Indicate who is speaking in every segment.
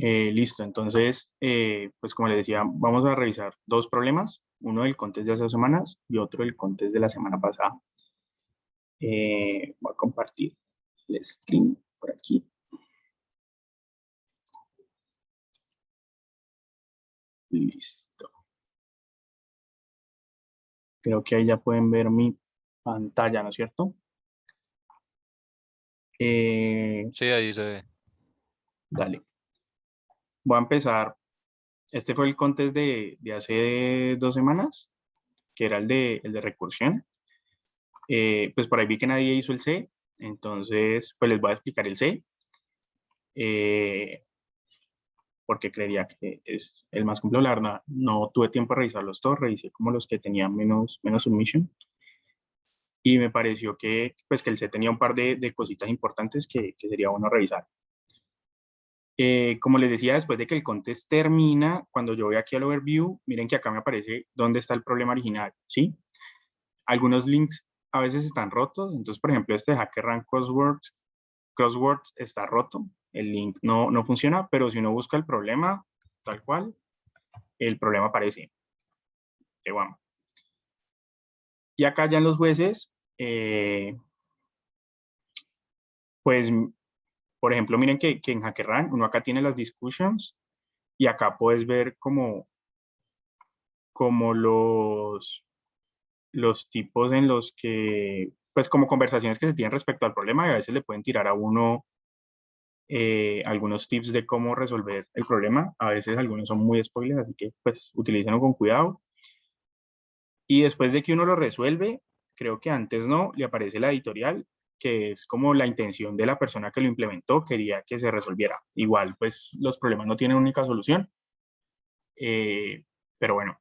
Speaker 1: Listo, entonces, pues como les decía, vamos a revisar dos problemas, uno del contest de hace 2 semanas y otro del contest de la semana pasada. Voy a compartir el screen por aquí. Listo. Creo que ahí ya pueden ver mi pantalla, ¿no es cierto?
Speaker 2: Sí, ahí se ve.
Speaker 1: Dale. Voy a empezar. Este fue el contest de hace 2 semanas, que era el de recursión. Pues por ahí vi que nadie hizo el C, entonces pues les voy a explicar el C, porque creería que es el más complejo. La verdad, no tuve tiempo de revisarlos todos, revisé como los que tenían menos submission, y me pareció que, pues, que el C tenía un par de cositas importantes que sería bueno revisar. Como les decía, después de que el contest termina, cuando yo voy aquí al overview, miren que acá me aparece dónde está el problema original, ¿sí? Algunos links a veces están rotos, entonces, por ejemplo, este HackerRank Crosswords está roto, el link no funciona, pero si uno busca el problema tal cual, el problema aparece. Vamos. Y acá ya en los jueces, pues, por ejemplo, miren que en HackerRank uno acá tiene las discussions y acá puedes ver como los tipos en los que, pues como conversaciones que se tienen respecto al problema, y a veces le pueden tirar a uno algunos tips de cómo resolver el problema. A veces algunos son muy spoilers, así que pues utilícenlo con cuidado. Y después de que uno lo resuelve, creo que antes no, le aparece la editorial, que es como la intención de la persona que lo implementó, quería que se resolviera. Igual, pues los problemas no tienen única solución, pero bueno.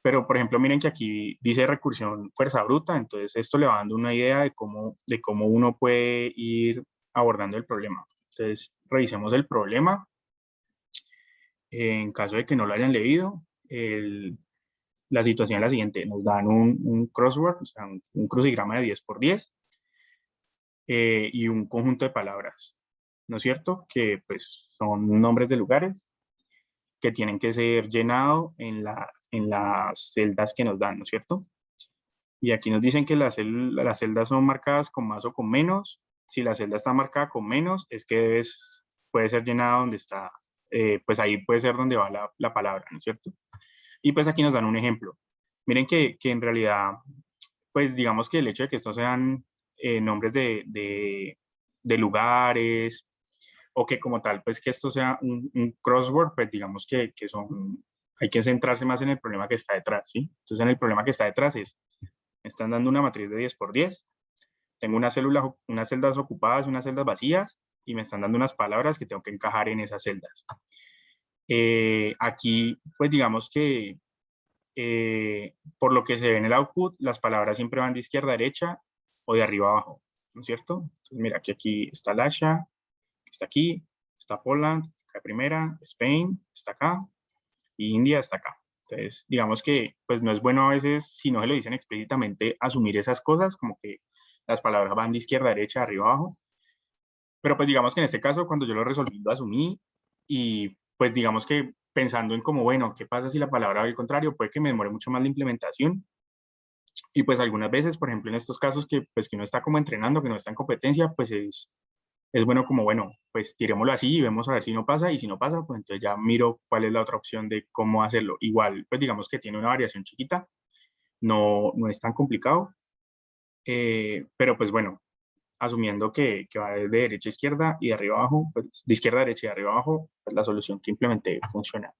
Speaker 1: Pero, por ejemplo, miren que aquí dice recursión fuerza bruta, entonces esto le va dando una idea de cómo uno puede ir abordando el problema. Entonces, revisemos el problema. En caso de que no lo hayan leído, la situación es la siguiente. Nos dan un crossword, o sea, un crucigrama de 10 por 10 y un conjunto de palabras, ¿no es cierto? Que pues son nombres de lugares que tienen que ser llenados en las celdas que nos dan, ¿no es cierto? Y aquí nos dicen que las celdas son marcadas con más o con menos. Si la celda está marcada con menos, es que puede ser llenada donde está, pues ahí puede ser donde va la palabra, ¿no es cierto? Y pues aquí nos dan un ejemplo. Miren que en realidad, pues digamos que el hecho de que estos sean nombres de lugares, o que como tal, pues que esto sea un crossword, pues digamos hay que centrarse más en el problema que está detrás, ¿sí? Entonces en el problema que está detrás me están dando una matriz de 10 por 10, tengo unas celdas ocupadas, unas celdas vacías, y me están dando unas palabras que tengo que encajar en esas celdas. Aquí, pues digamos que por lo que se ve en el output, las palabras siempre van de izquierda a derecha o de arriba a abajo, ¿no es cierto? Entonces, mira que aquí está Lasha, está aquí, está Poland, acá primera, Spain, está acá, y India está acá. Entonces, digamos que pues no es bueno a veces, si no se lo dicen explícitamente, asumir esas cosas, como que las palabras van de izquierda a derecha, arriba a abajo. Pero pues digamos que en este caso, cuando yo lo resolví, lo asumí, y pues digamos que pensando en como, bueno, ¿qué pasa si la palabra va al contrario? Puede que me demore mucho más la implementación. Y pues algunas veces, por ejemplo, en estos casos que uno está como entrenando, que no está en competencia, pues es bueno como, bueno, pues tirémoslo así y vemos a ver si no pasa, y si no pasa, pues entonces ya miro cuál es la otra opción de cómo hacerlo. Igual, pues digamos que tiene una variación chiquita, no es tan complicado, pero pues bueno, asumiendo que va de derecha a izquierda y de arriba a abajo, pues de izquierda a derecha y de arriba a abajo, pues la solución que implementé funciona.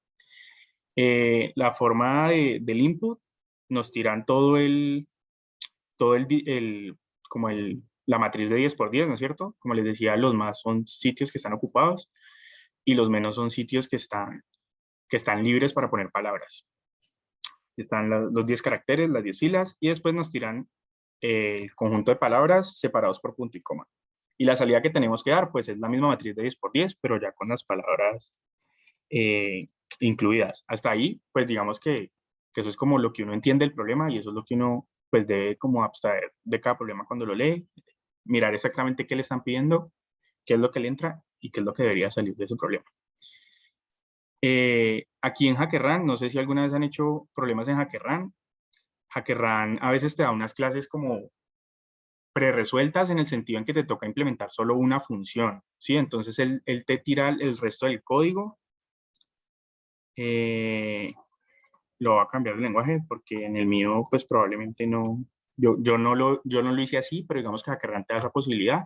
Speaker 1: La forma del input nos tiran como la matriz de 10 por 10, ¿no es cierto? Como les decía, los más son sitios que están ocupados y los menos son sitios que están libres para poner palabras. Están los 10 caracteres, las 10 filas, y después nos tiran el conjunto de palabras separados por punto y coma. Y la salida que tenemos que dar, pues es la misma matriz de 10 por 10, pero ya con las palabras eh, incluidas. Hasta ahí, pues digamos que eso es como lo que uno entiende del problema, y eso es lo que uno pues debe como abstraer de cada problema cuando lo lee, mirar exactamente qué le están pidiendo, qué es lo que le entra y qué es lo que debería salir de su problema. Aquí en HackerRank, no sé si alguna vez han hecho problemas en HackerRank. HackerRank a veces te da unas clases como pre-resueltas en el sentido en que te toca implementar solo una función, ¿sí? Entonces él te tira el resto del código. Lo va a cambiar el lenguaje porque en el mío pues probablemente no, yo no lo hice así, pero digamos que HackerRank te da esa posibilidad,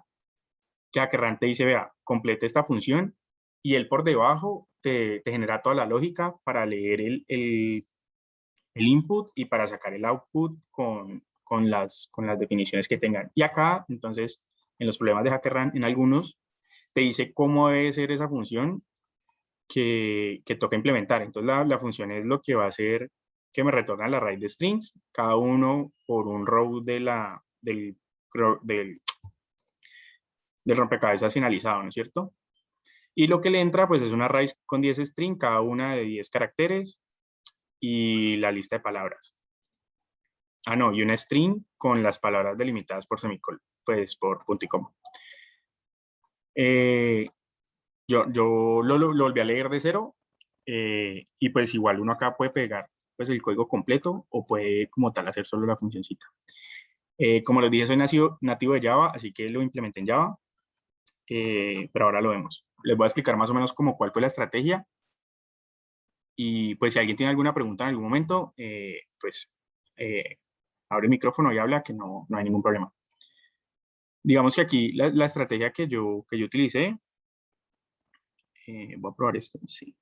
Speaker 1: que HackerRank te dice, vea, complete esta función y él por debajo te genera toda la lógica para leer el input y para sacar el output con las definiciones que tengan. Y acá, entonces, en los problemas de HackerRank, en algunos, te dice cómo debe ser esa función que toca implementar. Entonces, la función es lo que va a hacer que me retorna la raíz de strings, cada uno por un row del, del rompecabezas finalizado, ¿no es cierto? Y lo que le entra, pues, es una raíz con 10 strings, cada una de 10 caracteres, y la lista de palabras. Ah, no, y una string con las palabras delimitadas por semicolon, pues por punto y coma. Yo lo volví a leer de cero y pues igual uno acá puede pegar pues el código completo o puede como tal hacer solo la funcioncita. Como les dije, soy nativo de Java, así que lo implementé en Java, pero ahora lo vemos. Les voy a explicar más o menos como cuál fue la estrategia y pues si alguien tiene alguna pregunta en algún momento, pues abre el micrófono y habla que no hay ningún problema. Digamos que aquí la estrategia que yo utilicé, voy a probar esto, sí.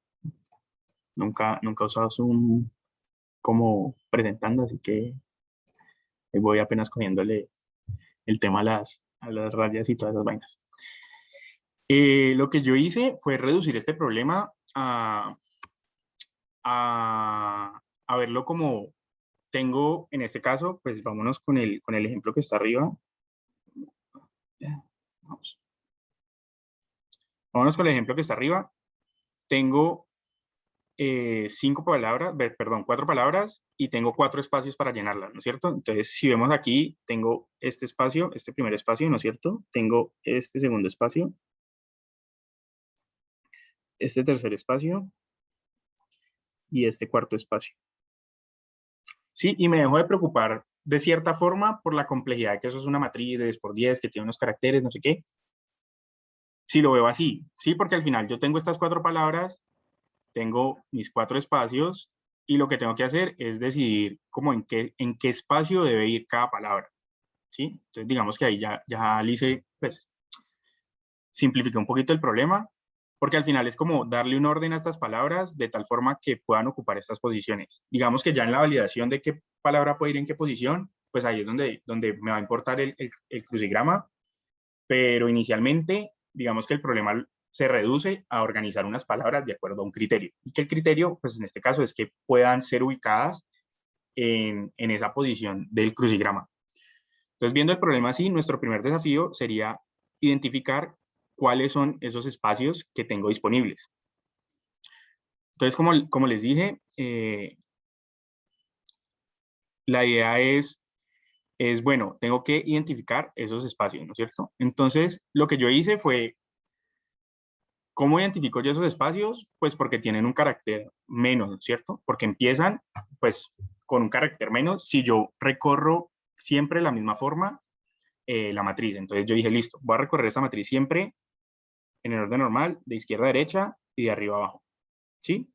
Speaker 1: Nunca he usado Zoom como presentando, así que voy apenas cogiéndole el tema a las rayas y todas esas vainas. Lo que yo hice fue reducir este problema a verlo como tengo, en este caso, pues vámonos con el ejemplo que está arriba. Vamos. Vámonos con el ejemplo que está arriba. Tengo 4 palabras y tengo 4 espacios para llenarlas, ¿no es cierto? Entonces, si vemos aquí, tengo este espacio, este primer espacio, ¿no es cierto? Tengo este segundo espacio, este tercer espacio y este cuarto espacio. ¿Sí? Y me dejo de preocupar de cierta forma por la complejidad que eso es una matriz de 10 por 10, que tiene unos caracteres, no sé qué. Si lo veo así, ¿sí? Porque al final yo tengo estas 4 palabras, tengo mis 4 espacios y lo que tengo que hacer es decidir como en qué espacio debe ir cada palabra, ¿sí? Entonces digamos que ahí ya hice, pues, simplifiqué un poquito el problema, porque al final es como darle un orden a estas palabras de tal forma que puedan ocupar estas posiciones. Digamos que ya en la validación de qué palabra puede ir en qué posición, pues ahí es donde me va a importar el crucigrama, pero inicialmente, digamos que el problema se reduce a organizar unas palabras de acuerdo a un criterio. Y que el criterio, pues en este caso, es que puedan ser ubicadas en esa posición del crucigrama. Entonces, viendo el problema así, nuestro primer desafío sería identificar cuáles son esos espacios que tengo disponibles. Entonces, como les dije, la idea bueno, tengo que identificar esos espacios, ¿no es cierto? Entonces, lo que yo hice fue, ¿cómo identifico yo esos espacios? Pues porque tienen un carácter menos, ¿no es cierto? Porque empiezan, pues, con un carácter menos si yo recorro siempre la misma forma la matriz. Entonces yo dije, listo, voy a recorrer esta matriz siempre en el orden normal, de izquierda a derecha y de arriba a abajo, ¿sí?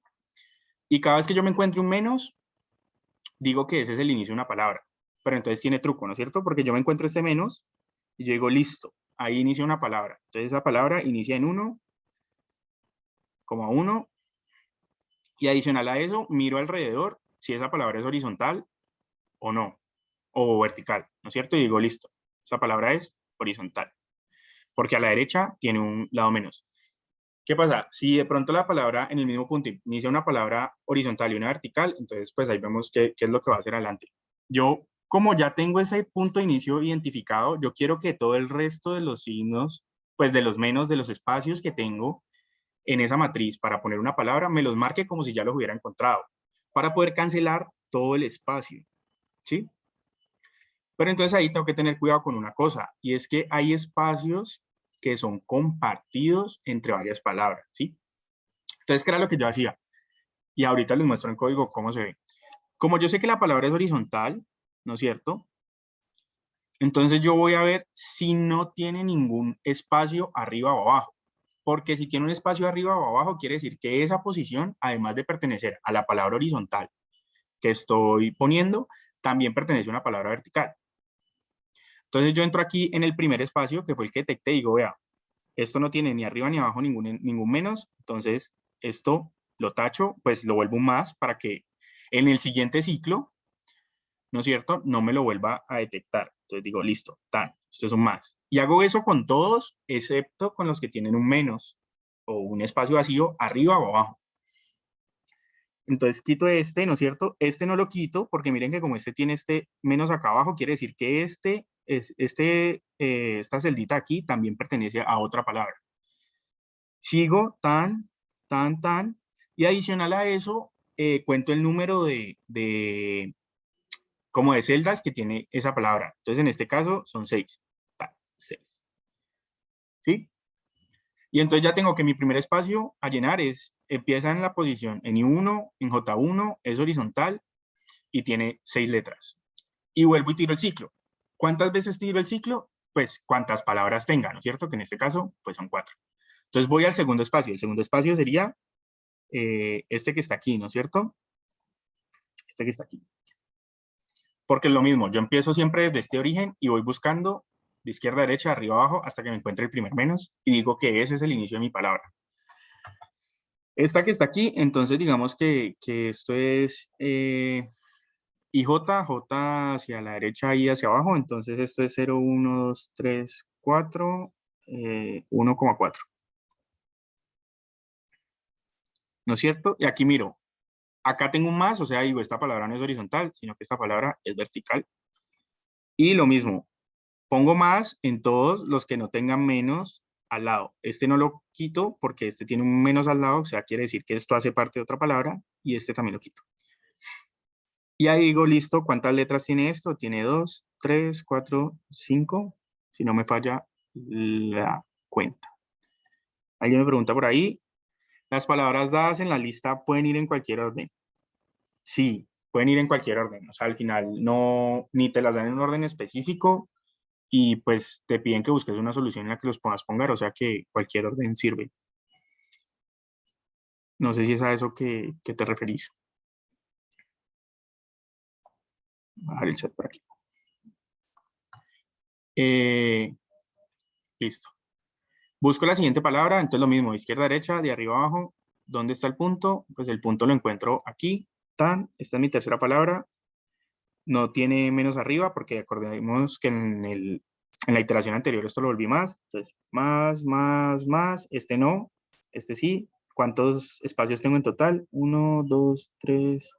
Speaker 1: Y cada vez que yo me encuentre un menos, digo que ese es el inicio de una palabra. Pero entonces tiene truco, ¿no es cierto? Porque yo me encuentro este menos y yo digo, listo, ahí inicia una palabra. Entonces esa palabra inicia en 1,1 y adicional a eso, miro alrededor si esa palabra es horizontal o no, o vertical, ¿no es cierto? Y digo, listo, esa palabra es horizontal, porque a la derecha tiene un lado menos. ¿Qué pasa? Si de pronto la palabra en el mismo punto inicia una palabra horizontal y una vertical, entonces pues ahí vemos qué es lo que va a hacer adelante. Yo, como ya tengo ese punto de inicio identificado, yo quiero que todo el resto de los signos, pues de los menos, de los espacios que tengo en esa matriz para poner una palabra, me los marque como si ya los hubiera encontrado, para poder cancelar todo el espacio, ¿sí? Pero entonces ahí tengo que tener cuidado con una cosa, y es que hay espacios que son compartidos entre varias palabras, ¿sí? Entonces, ¿qué era lo que yo hacía? Y ahorita les muestro en código cómo se ve. Como yo sé que la palabra es horizontal, ¿no es cierto? Entonces yo voy a ver si no tiene ningún espacio arriba o abajo. Porque si tiene un espacio arriba o abajo, quiere decir que esa posición, además de pertenecer a la palabra horizontal que estoy poniendo, también pertenece a una palabra vertical. Entonces yo entro aquí en el primer espacio, que fue el que detecté, y digo, vea, esto no tiene ni arriba ni abajo ningún menos, entonces esto lo tacho, pues lo vuelvo un más para que en el siguiente ciclo, ¿no es cierto?, no me lo vuelva a detectar. Entonces digo, listo, tan, esto es un más. Y hago eso con todos, excepto con los que tienen un menos o un espacio vacío arriba o abajo. Entonces quito este, ¿no es cierto? Este no lo quito porque miren que como este tiene este menos acá abajo, quiere decir que esta celdita aquí también pertenece a otra palabra. Sigo tan, tan, tan, y adicional a eso, cuento el número como de celdas que tiene esa palabra. Entonces en este caso son 6. 6. ¿Sí? Y entonces ya tengo que mi primer espacio a llenar empieza en la posición en I1, en J1, es horizontal y tiene 6 letras. Y vuelvo y tiro el ciclo. ¿Cuántas veces tiro el ciclo? Pues cuántas palabras tenga, ¿no es cierto? Que en este caso, pues son 4. Entonces voy al segundo espacio. El segundo espacio sería este que está aquí, ¿no es cierto? Este que está aquí. Porque es lo mismo, yo empiezo siempre desde este origen y voy buscando de izquierda a derecha, arriba abajo, hasta que me encuentre el primer menos y digo que ese es el inicio de mi palabra. Esta que está aquí, entonces digamos que esto es IJ, J hacia la derecha y hacia abajo, entonces esto es 0, 1, 2, 3, 4, 1,4. ¿No es cierto? Y aquí miro, acá tengo un más, o sea, digo, esta palabra no es horizontal, sino que esta palabra es vertical. Y lo mismo, pongo más en todos los que no tengan menos al lado. Este no lo quito porque este tiene un menos al lado, o sea, quiere decir que esto hace parte de otra palabra y este también lo quito. Y ahí digo, listo, ¿cuántas letras tiene esto? Tiene 2, 3, 4, 5, si no me falla la cuenta. Alguien me pregunta por ahí, ¿las palabras dadas en la lista pueden ir en cualquier orden? Sí, pueden ir en cualquier orden. O sea, al final no, ni te las dan en un orden específico y pues te piden que busques una solución en la que los puedas poner, o sea que cualquier orden sirve. No sé si es a eso que te referís. Voy a dejar el chat por aquí. Listo. Busco la siguiente palabra, entonces lo mismo, izquierda, derecha, de arriba abajo. ¿Dónde está el punto? Pues el punto lo encuentro aquí. Tan, esta es mi tercera palabra. No tiene menos arriba porque acordemos que en la iteración anterior esto lo volví más. Entonces, más, más, más. Este no, este sí. ¿Cuántos espacios tengo en total? 1, 2, 3,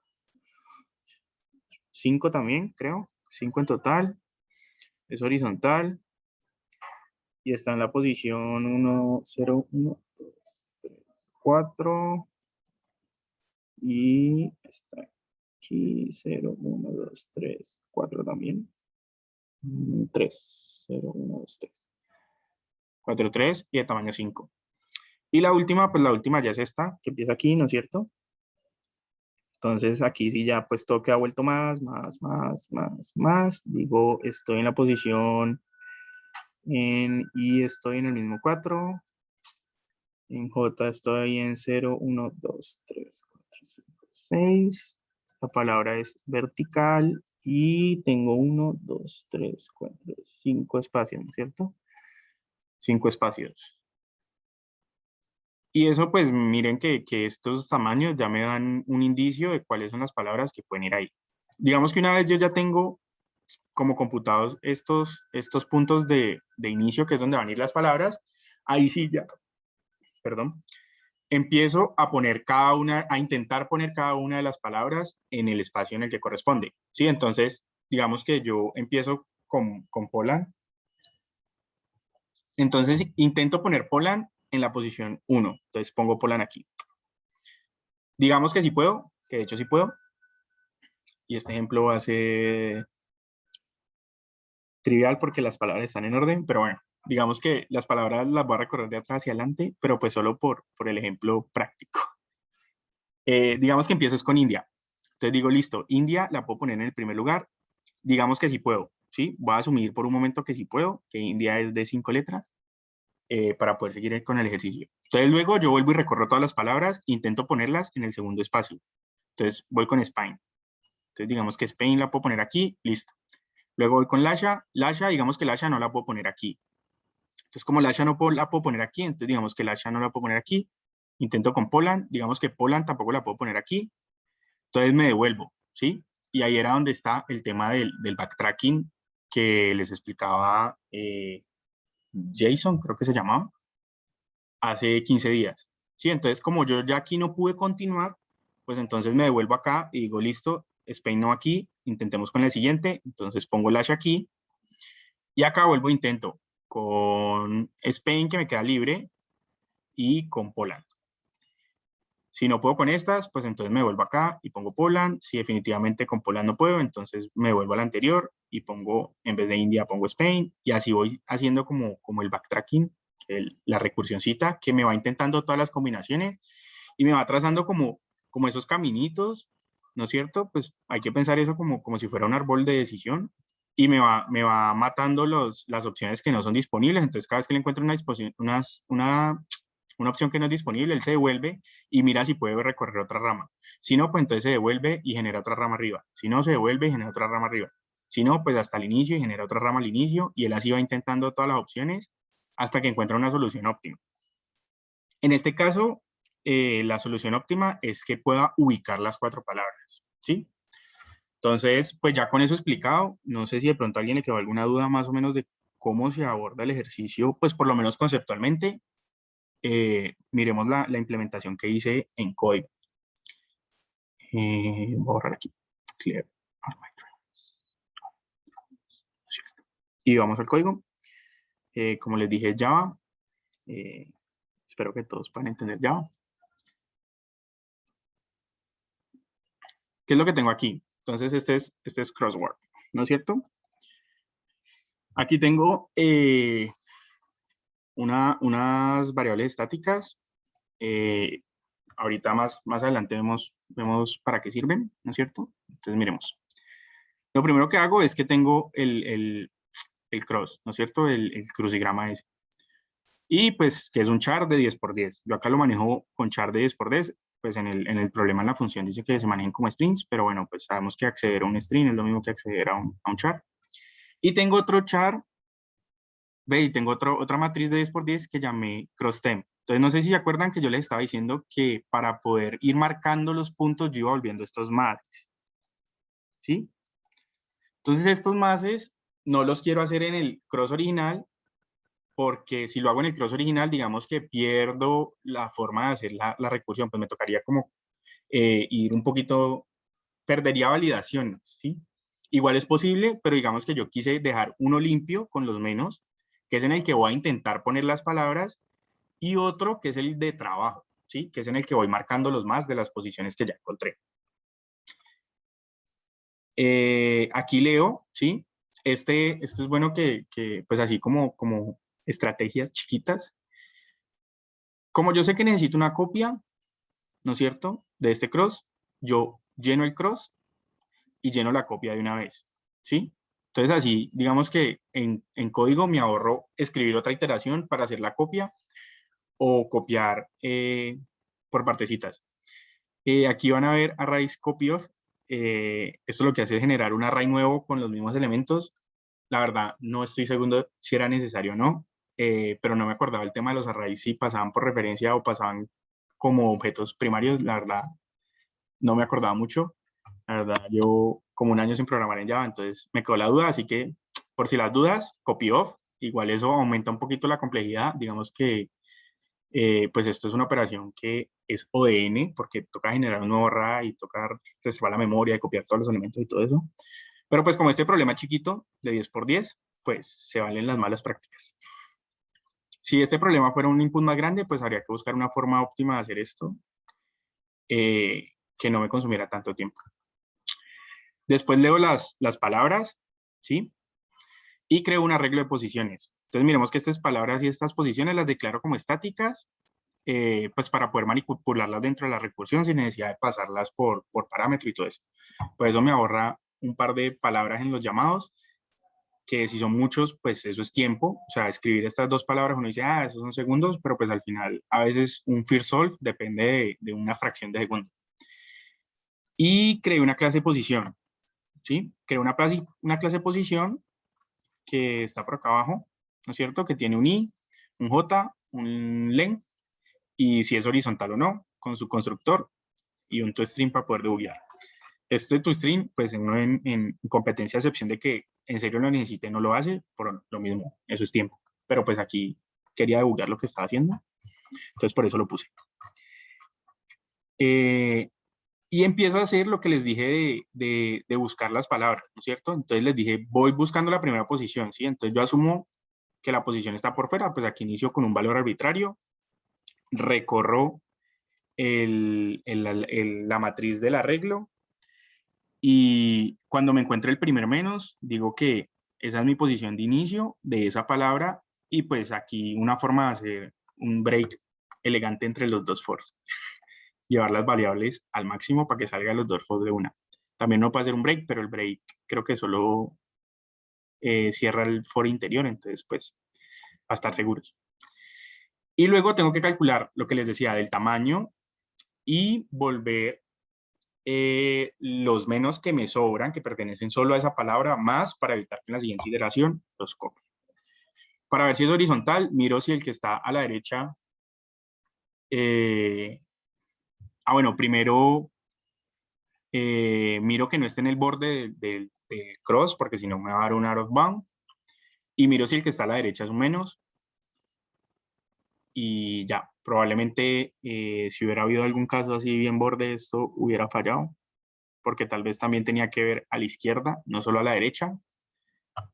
Speaker 1: 5 también, creo. 5 en total. Es horizontal. Y está en la posición 1, 0, 1, 2, 3, 4. Y está aquí 0, 1, 2, 3, 4 también. 3, 0, 1, 2, 3. 4, 3 y de tamaño 5. Y la última, pues la última ya es esta, que empieza aquí, ¿no es cierto? Entonces aquí sí ya pues todo queda vuelto más, más, más, más, más. Digo, estoy en la posición y estoy en el mismo 4. En J estoy en 0, 1, 2, 3, 4, 5, 6. La palabra es vertical y tengo 1, 2, 3, 4, 5 espacios, ¿no es cierto? 5 espacios. Y eso, pues miren que estos tamaños ya me dan un indicio de cuáles son las palabras que pueden ir ahí. Digamos que una vez yo ya tengo como computados estos puntos de inicio, que es donde van a ir las palabras, ahí sí ya, perdón, empiezo a poner a intentar poner cada una de las palabras en el espacio en el que corresponde. ¿Sí? Entonces, digamos que yo empiezo con Poland. Entonces, intento poner Poland en la posición 1. Entonces, pongo Poland aquí. Digamos que sí puedo, que de hecho sí puedo. Y este ejemplo va a ser trivial porque las palabras están en orden, pero bueno, digamos que las palabras las voy a recorrer de atrás hacia adelante, pero pues solo por el ejemplo práctico. Digamos que empiezo es con India. Entonces digo, listo, India la puedo poner en el primer lugar. Digamos que sí puedo, ¿sí? Voy a asumir por un momento que sí puedo, que India es de 5 letras, para poder seguir con el ejercicio. Entonces luego yo vuelvo y recorro todas las palabras, intento ponerlas en el segundo espacio. Entonces voy con Spain. Entonces digamos que Spain la puedo poner aquí, listo. Luego voy con Lasha. Lasha, digamos que Lasha no la puedo poner aquí. Entonces como Lasha no la puedo poner aquí, entonces digamos que Lasha no la puedo poner aquí. Intento con Poland, digamos que Poland tampoco la puedo poner aquí. Entonces me devuelvo, ¿sí? Y ahí era donde está el tema del backtracking que les explicaba Jason, creo que se llamaba, hace 15 días. ¿Sí? Entonces, como yo ya aquí no pude continuar, pues entonces me devuelvo acá y digo, listo, Spain no aquí, intentemos con la siguiente, entonces pongo el hash aquí, y acá vuelvo e intento con Spain, que me queda libre, y con Poland. Si no puedo con estas, pues entonces me vuelvo acá y pongo Poland. Si definitivamente con Poland no puedo, entonces me vuelvo a la anterior y pongo, en vez de India, pongo Spain. Y así voy haciendo como el backtracking, la recursioncita que me va intentando todas las combinaciones y me va trazando como esos caminitos, ¿no es cierto? Pues hay que pensar eso como si fuera un árbol de decisión y me va matando las opciones que no son disponibles. Entonces cada vez que le encuentro una opción que no es disponible, él se devuelve y mira si puede recorrer otra rama. Si no, pues entonces se devuelve y genera otra rama arriba. Si no, se devuelve y genera otra rama arriba. Si no, pues hasta el inicio y genera otra rama al inicio y él así va intentando todas las opciones hasta que encuentra una solución óptima. En este caso, la solución óptima es que pueda ubicar las 4 palabras, ¿sí? Entonces, pues ya con eso explicado, no sé si de pronto a alguien le quedó alguna duda más o menos de cómo se aborda el ejercicio, pues por lo menos conceptualmente. Miremos la implementación que hice en código. Voy a borrar aquí. Clear. Y vamos al código. Como les dije, Java. Espero que todos puedan entender Java. ¿Qué es lo que tengo aquí? Entonces, este es crossword, ¿no es cierto? Aquí tengo unas variables estáticas. Ahorita más adelante vemos para qué sirven, ¿no es cierto? Entonces, miremos. Lo primero que hago es que tengo el cross, ¿no es cierto? El crucigrama ese. Y pues que es un char de 10 por 10. Yo acá lo manejo con char de 10 por 10, pues en el problema en la función dice que se manejen como strings, pero bueno, pues sabemos que acceder a un string es lo mismo que acceder a un char. Y tengo otro char, ve, y tengo otra matriz de 10 por 10 que llamé crossTem. Entonces no sé si se acuerdan que yo les estaba diciendo que para poder ir marcando los puntos yo iba volviendo estos mases, ¿sí? Entonces estos mases no los quiero hacer en el cross original, porque si lo hago en el cross original, digamos que pierdo la forma de hacer la recursión, pues me tocaría como ir un poquito, perdería validación, ¿sí? Igual es posible, pero digamos que yo quise dejar uno limpio con los menos, que es en el que voy a intentar poner las palabras, y otro que es el de trabajo, ¿sí? Que es en el que voy marcando los más de las posiciones que ya encontré. Aquí leo, ¿sí? Esto es bueno que pues así como estrategias chiquitas. Como yo sé que necesito una copia, ¿no es cierto?, de este cross, yo lleno el cross y lleno la copia de una vez, ¿sí? Entonces así, digamos que en código me ahorro escribir otra iteración para hacer la copia o copiar por partecitas. Aquí van a ver arrays copy of. Esto lo que hace es generar un array nuevo con los mismos elementos. La verdad, no estoy seguro si era necesario o no, pero no me acordaba el tema de los arrays, si pasaban por referencia o pasaban como objetos primarios. La verdad, no me acordaba mucho. La verdad, yo como un año sin programar en Java, entonces me quedó la duda, así que por si las dudas, copy off. Igual eso aumenta un poquito la complejidad. Digamos que pues esto es una operación que es ODN, porque toca generar un nuevo array, toca reservar la memoria, y copiar todos los elementos y todo eso. Pero pues como este problema chiquito de 10 por 10, pues se valen las malas prácticas. Si este problema fuera un input más grande, pues habría que buscar una forma óptima de hacer esto que no me consumiera tanto tiempo. Después leo las palabras, ¿sí? Y creo un arreglo de posiciones. Entonces miremos que estas palabras y estas posiciones las declaro como estáticas. pues para poder manipularlas dentro de la recursión sin necesidad de pasarlas por parámetro y todo eso. Pues eso me ahorra un par de palabras en los llamados, que si son muchos, pues eso es tiempo. O sea, escribir estas dos palabras, uno dice, ah, esos son segundos, pero pues al final a veces un first solve depende de una fracción de segundo. Y creé una clase de posición, ¿sí? Creé una clase de posición que está por acá abajo, ¿no es cierto? Que tiene un i, un j, un len, y si es horizontal o no, con su constructor y un toString para poder debuguear. Este toString, pues en competencia, a excepción de que en serio lo necesite, no lo hace, por lo mismo, eso es tiempo. Pero pues aquí quería debuguear lo que estaba haciendo, entonces por eso lo puse. Y empiezo a hacer lo que les dije de buscar las palabras, ¿no es cierto? Entonces les dije, voy buscando la primera posición, ¿sí? Entonces yo asumo que la posición está por fuera, pues aquí inicio con un valor arbitrario, recorro la matriz del arreglo, y cuando me encuentre el primer menos, digo que esa es mi posición de inicio de esa palabra, y pues aquí una forma de hacer un break elegante entre los dos fors. Llevar las variables al máximo para que salgan los dos fors de una. También no puede hacer un break, pero el break creo que solo cierra el for interior, entonces pues para estar seguros. Y luego tengo que calcular lo que les decía del tamaño y volver los menos que me sobran, que pertenecen solo a esa palabra, más para evitar que en la siguiente iteración los copie. Para ver si es horizontal, miro si el que está a la derecha... bueno, primero miro que no esté en el borde del cross, porque si no me va a dar un out of bound. Y miro si el que está a la derecha es un menos. Y ya, probablemente si hubiera habido algún caso así bien borde, esto hubiera fallado, porque tal vez también tenía que ver a la izquierda, no solo a la derecha.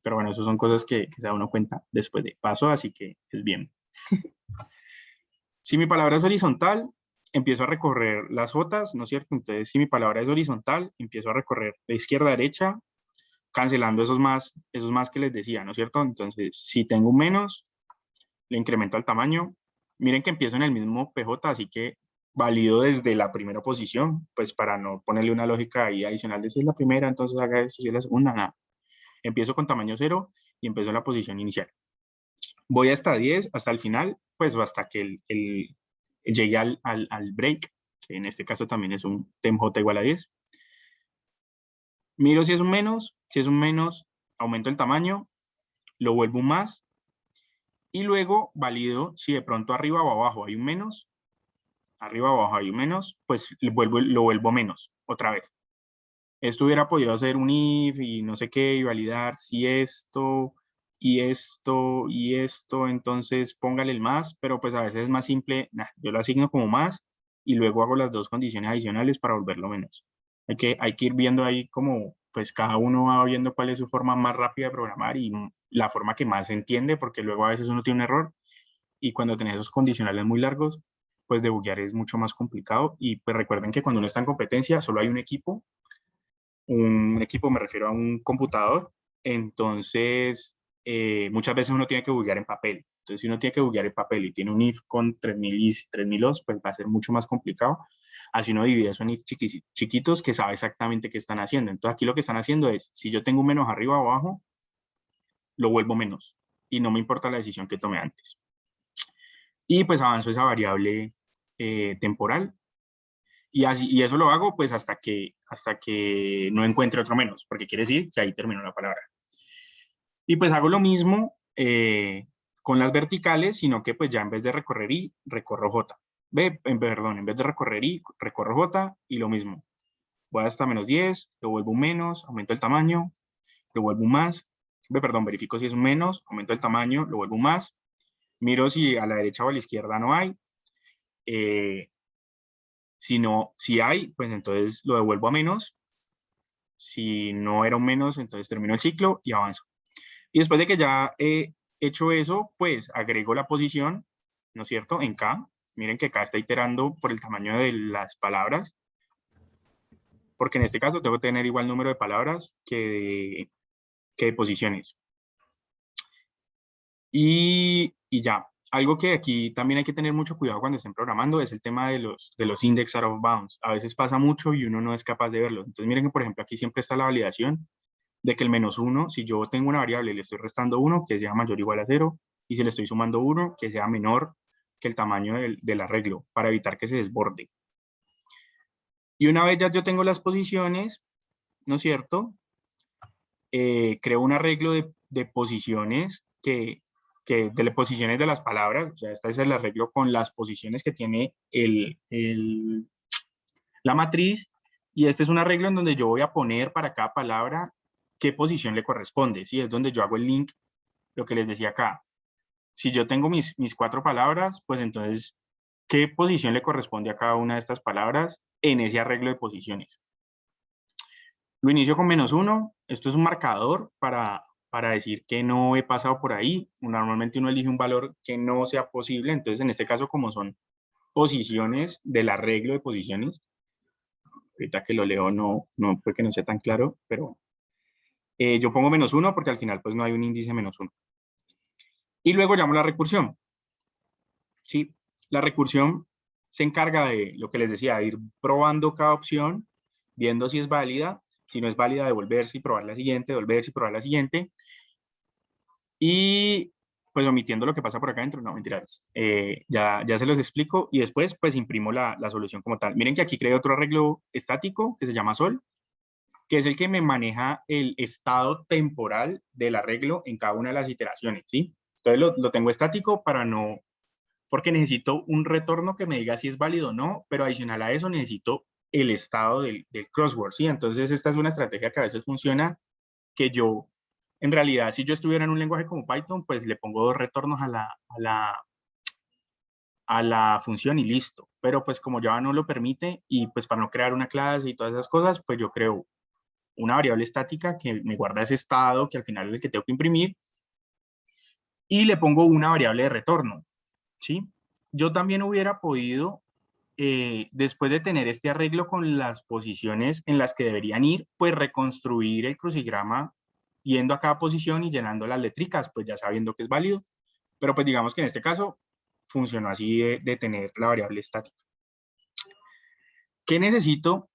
Speaker 1: Pero bueno, eso son cosas que se da uno cuenta después de paso, así que es bien. Si mi palabra es horizontal, empiezo a recorrer las jotas, ¿no es cierto? Entonces, si mi palabra es horizontal, empiezo a recorrer de izquierda a derecha, cancelando esos más que les decía, ¿no es cierto? Entonces, si tengo un menos, le incremento el tamaño. Miren que empiezo en el mismo PJ, así que valido desde la primera posición, pues para no ponerle una lógica ahí adicional de si es la primera, entonces haga esto, si es la segunda, nada. Empiezo con tamaño 0 y empiezo en la posición inicial. Voy hasta 10, hasta el final, pues hasta que llegue al break, que en este caso también es un temj igual a 10. Miro si es un menos, aumento el tamaño, lo vuelvo un más, y luego valido si de pronto arriba o abajo hay un menos, arriba o abajo hay un menos, pues lo vuelvo menos otra vez. Esto hubiera podido hacer un if y no sé qué, y validar si esto y esto y esto, entonces póngale el más, pero pues a veces es más simple, yo lo asigno como más y luego hago las dos condiciones adicionales para volverlo menos. Hay que ir viendo ahí como, pues cada uno va viendo cuál es su forma más rápida de programar y la forma que más se entiende, porque luego a veces uno tiene un error y cuando tenés esos condicionales muy largos, pues debuguear es mucho más complicado. Y pues recuerden que cuando uno está en competencia solo hay un equipo me refiero a un computador, entonces muchas veces uno tiene que buguear en papel. Entonces, si uno tiene que buguear en papel y tiene un if con 3000 is, 3000 os, pues va a ser mucho más complicado. Así uno divide esos if chiquitos que sabe exactamente qué están haciendo. Entonces, aquí lo que están haciendo es, si yo tengo un menos arriba o abajo, lo vuelvo menos y no me importa la decisión que tome antes. Y pues avanzo esa variable temporal. Y eso lo hago pues hasta que no encuentre otro menos, porque quiere decir que ahí terminó la palabra. Y pues hago lo mismo con las verticales, sino que pues ya en vez de recorrer i, recorro j. Perdón, en vez de recorrer i, recorro j y lo mismo. Voy hasta menos 10, lo vuelvo un menos, aumento el tamaño, lo vuelvo un más. Perdón, verifico si es un menos, aumento el tamaño, lo vuelvo un más. Miro si a la derecha o a la izquierda no hay. Si hay, pues entonces lo devuelvo a menos. Si no era un menos, entonces termino el ciclo y avanzo. Y después de que ya he hecho eso, pues agrego la posición, ¿no es cierto? En K. Miren que K está iterando por el tamaño de las palabras, porque en este caso tengo que tener igual número de palabras que de posiciones. Y ya, algo que aquí también hay que tener mucho cuidado cuando estén programando es el tema de los index out of bounds. A veces pasa mucho y uno no es capaz de verlo. Entonces miren que, por ejemplo, aquí siempre está la validación de que el -1, si yo tengo una variable y le estoy restando 1, que sea mayor o igual a 0, y si le estoy sumando 1, que sea menor que el tamaño del arreglo, para evitar que se desborde. Y una vez ya yo tengo las posiciones, ¿no es cierto? Creo un arreglo de posiciones de las posiciones de las palabras, o sea, este es el arreglo con las posiciones que tiene la matriz, y este es un arreglo en donde yo voy a poner para cada palabra qué posición le corresponde, ¿sí? Es donde yo hago el link, lo que les decía acá. Si yo tengo mis 4 palabras, pues entonces, ¿qué posición le corresponde a cada una de estas palabras en ese arreglo de posiciones? Lo inicio con -1. Esto es un marcador para decir que no he pasado por ahí. Normalmente uno elige un valor que no sea posible. Entonces, en este caso, como son posiciones del arreglo de posiciones, ahorita que lo leo no puede que no sea tan claro, pero yo pongo -1 porque al final pues no hay un índice -1. Y luego llamo la recursión. ¿Sí? La recursión se encarga de lo que les decía, de ir probando cada opción, viendo si es válida. Si no es válida, devolverse y probar la siguiente, devolverse y probar la siguiente. Y pues omitiendo lo que pasa por acá adentro, no, mentiras. Ya se los explico y después pues imprimo la solución como tal. Miren que aquí creé otro arreglo estático que se llama sol, que es el que me maneja el estado temporal del arreglo en cada una de las iteraciones, ¿sí? Entonces lo tengo estático para no, porque necesito un retorno que me diga si es válido o no, pero adicional a eso necesito el estado del crossword, ¿sí? Entonces esta es una estrategia que a veces funciona, que yo, en realidad, si yo estuviera en un lenguaje como Python, pues le pongo 2 retornos a la función y listo. Pero pues como Java no lo permite y pues para no crear una clase y todas esas cosas, pues yo creo una variable estática que me guarda ese estado que al final es el que tengo que imprimir y le pongo una variable de retorno, ¿sí? Yo también hubiera podido, después de tener este arreglo con las posiciones en las que deberían ir, pues reconstruir el crucigrama yendo a cada posición y llenando las letricas, pues ya sabiendo que es válido. Pero pues digamos que en este caso funcionó así de tener la variable estática. ¿Qué necesito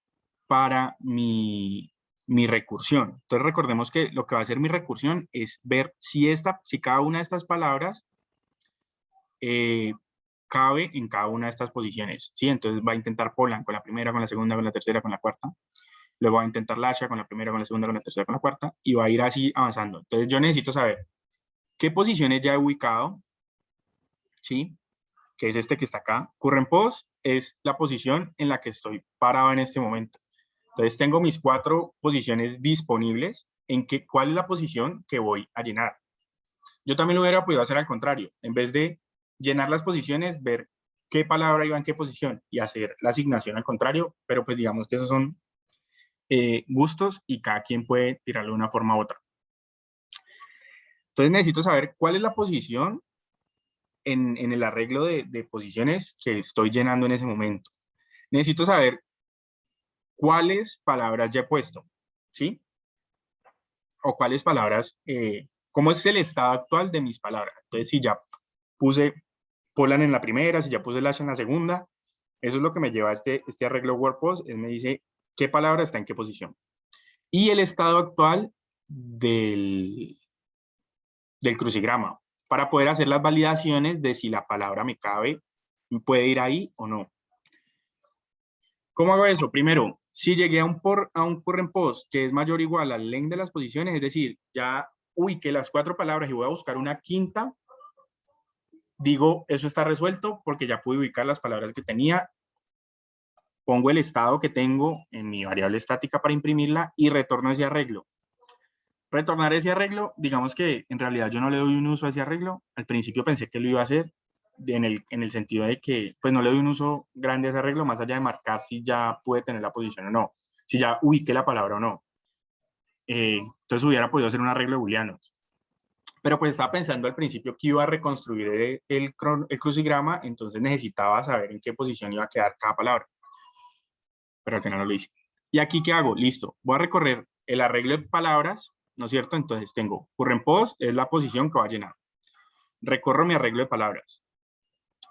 Speaker 1: para mi recursión? Entonces recordemos que lo que va a hacer mi recursión es ver si cada una de estas palabras cabe en cada una de estas posiciones, ¿sí? Entonces va a intentar Poland con la primera, con la segunda, con la tercera, con la cuarta. Luego va a intentar Lasha con la primera, con la segunda, con la tercera, con la cuarta. Y va a ir así avanzando. Entonces yo necesito saber qué posiciones ya he ubicado, ¿sí? Que es este que está acá. Current Post es la posición en la que estoy parado en este momento. Entonces tengo mis 4 posiciones disponibles. ¿Cuál es la posición que voy a llenar? Yo también lo hubiera podido hacer al contrario. En vez de llenar las posiciones, ver qué palabra iba en qué posición y hacer la asignación al contrario, pero pues digamos que esos son gustos y cada quien puede tirarlo de una forma u otra. Entonces necesito saber cuál es la posición en el arreglo de posiciones que estoy llenando en ese momento. Necesito saber cuáles palabras ya he puesto, ¿sí? O cuáles palabras, cómo es el estado actual de mis palabras. Entonces, si ya puse Poland en la primera, si ya puse Lash en la segunda, eso es lo que me lleva a este arreglo WordPost, me dice qué palabra está en qué posición. Y el estado actual del crucigrama, para poder hacer las validaciones de si la palabra me cabe, puede ir ahí o no. ¿Cómo hago eso? Primero, si llegué a un current post que es mayor o igual al length de las posiciones, es decir, ya ubiqué las 4 palabras y voy a buscar una quinta, digo, eso está resuelto porque ya pude ubicar las palabras que tenía, pongo el estado que tengo en mi variable estática para imprimirla y retorno ese arreglo. Retornar ese arreglo, digamos que en realidad yo no le doy un uso a ese arreglo. Al principio pensé que lo iba a hacer en el sentido de que pues no le doy un uso grande a ese arreglo, más allá de marcar si ya puede tener la posición o no, si ya ubiqué la palabra o no. Entonces hubiera podido hacer un arreglo de booleanos. Pero pues estaba pensando al principio que iba a reconstruir el crucigrama, entonces necesitaba saber en qué posición iba a quedar cada palabra. Pero al final no lo hice. ¿Y aquí qué hago? Listo, voy a recorrer el arreglo de palabras, ¿no es cierto? Entonces tengo current post, es la posición que va a llenar. Recorro mi arreglo de palabras.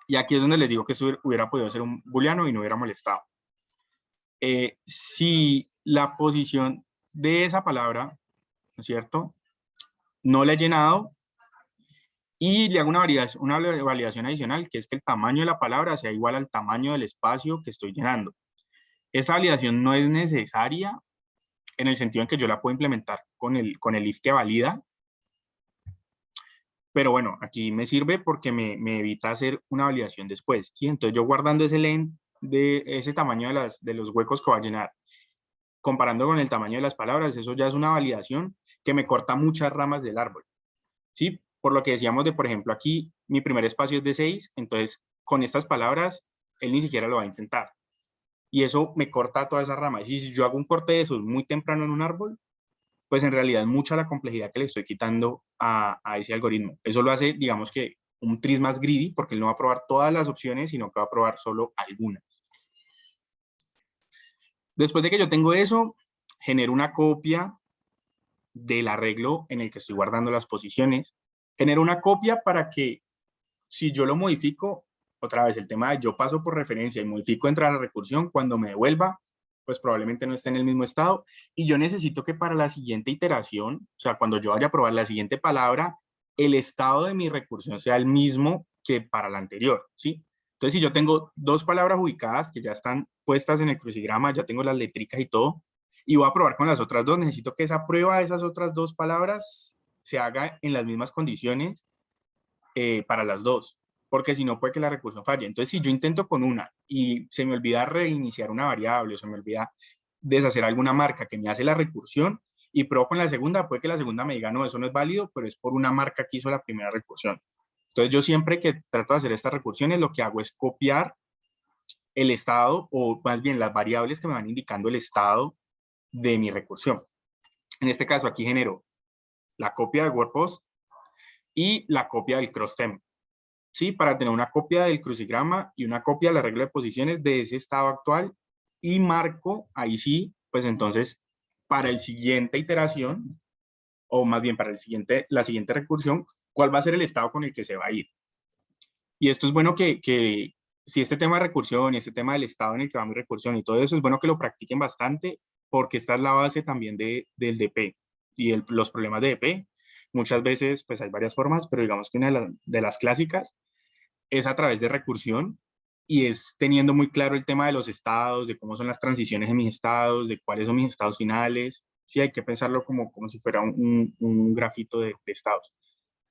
Speaker 1: Y aquí es donde les digo que esto hubiera podido ser un booleano y no hubiera molestado. Si la posición de esa palabra, ¿no es cierto?, no la he llenado, y le hago una validación adicional, que es que el tamaño de la palabra sea igual al tamaño del espacio que estoy llenando. Esa validación no es necesaria en el sentido en que yo la puedo implementar con el if que valida, pero bueno, aquí me sirve porque me evita hacer una validación después, ¿sí? Entonces yo guardando ese len de ese tamaño de los huecos que va a llenar, comparando con el tamaño de las palabras, eso ya es una validación que me corta muchas ramas del árbol, ¿sí? Por lo que decíamos de, por ejemplo, aquí mi primer espacio es de 6, entonces con estas palabras él ni siquiera lo va a intentar. Y eso me corta toda esa rama. Y si yo hago un corte de esos muy temprano en un árbol, pues en realidad es mucha la complejidad que le estoy quitando a ese algoritmo. Eso lo hace, digamos que, un tris más greedy, porque él no va a probar todas las opciones, sino que va a probar solo algunas. Después de que yo tengo eso, genero una copia del arreglo en el que estoy guardando las posiciones. Genero una copia para que, si yo lo modifico, otra vez el tema de yo paso por referencia y modifico entre la recursión, cuando me devuelva, pues probablemente no esté en el mismo estado. Y yo necesito que para la siguiente iteración, o sea, cuando yo vaya a probar la siguiente palabra, el estado de mi recursión sea el mismo que para la anterior, ¿sí? Entonces, si yo tengo dos palabras ubicadas que ya están puestas en el crucigrama, ya tengo las letricas y todo, y voy a probar con las otras dos, necesito que esa prueba de esas otras dos palabras se haga en las mismas condiciones para las dos, porque si no puede que la recursión falle. Entonces, si yo intento con una y se me olvida reiniciar una variable o se me olvida deshacer alguna marca que me hace la recursión y pruebo con la segunda, puede que la segunda me diga, no, eso no es válido, pero es por una marca que hizo la primera recursión. Entonces, yo siempre que trato de hacer estas recursiones, lo que hago es copiar el estado, o más bien las variables que me van indicando el estado de mi recursión. En este caso, aquí genero la copia de WordPost y la copia del cross-term, ¿sí? Para tener una copia del crucigrama y una copia de la regla de posiciones de ese estado actual, y marco, ahí sí, pues entonces, para el siguiente iteración, o más bien para la siguiente recursión, cuál va a ser el estado con el que se va a ir. Y esto es bueno que si este tema de recursión y este tema del estado en el que va mi recursión y todo eso, es bueno que lo practiquen bastante, porque esta es la base también del DP y los problemas de DP. Muchas veces, pues hay varias formas, pero digamos que una de las clásicas es a través de recursión, y es teniendo muy claro el tema de los estados, de cómo son las transiciones en mis estados, de cuáles son mis estados finales. Sí, hay que pensarlo como si fuera un grafito de estados.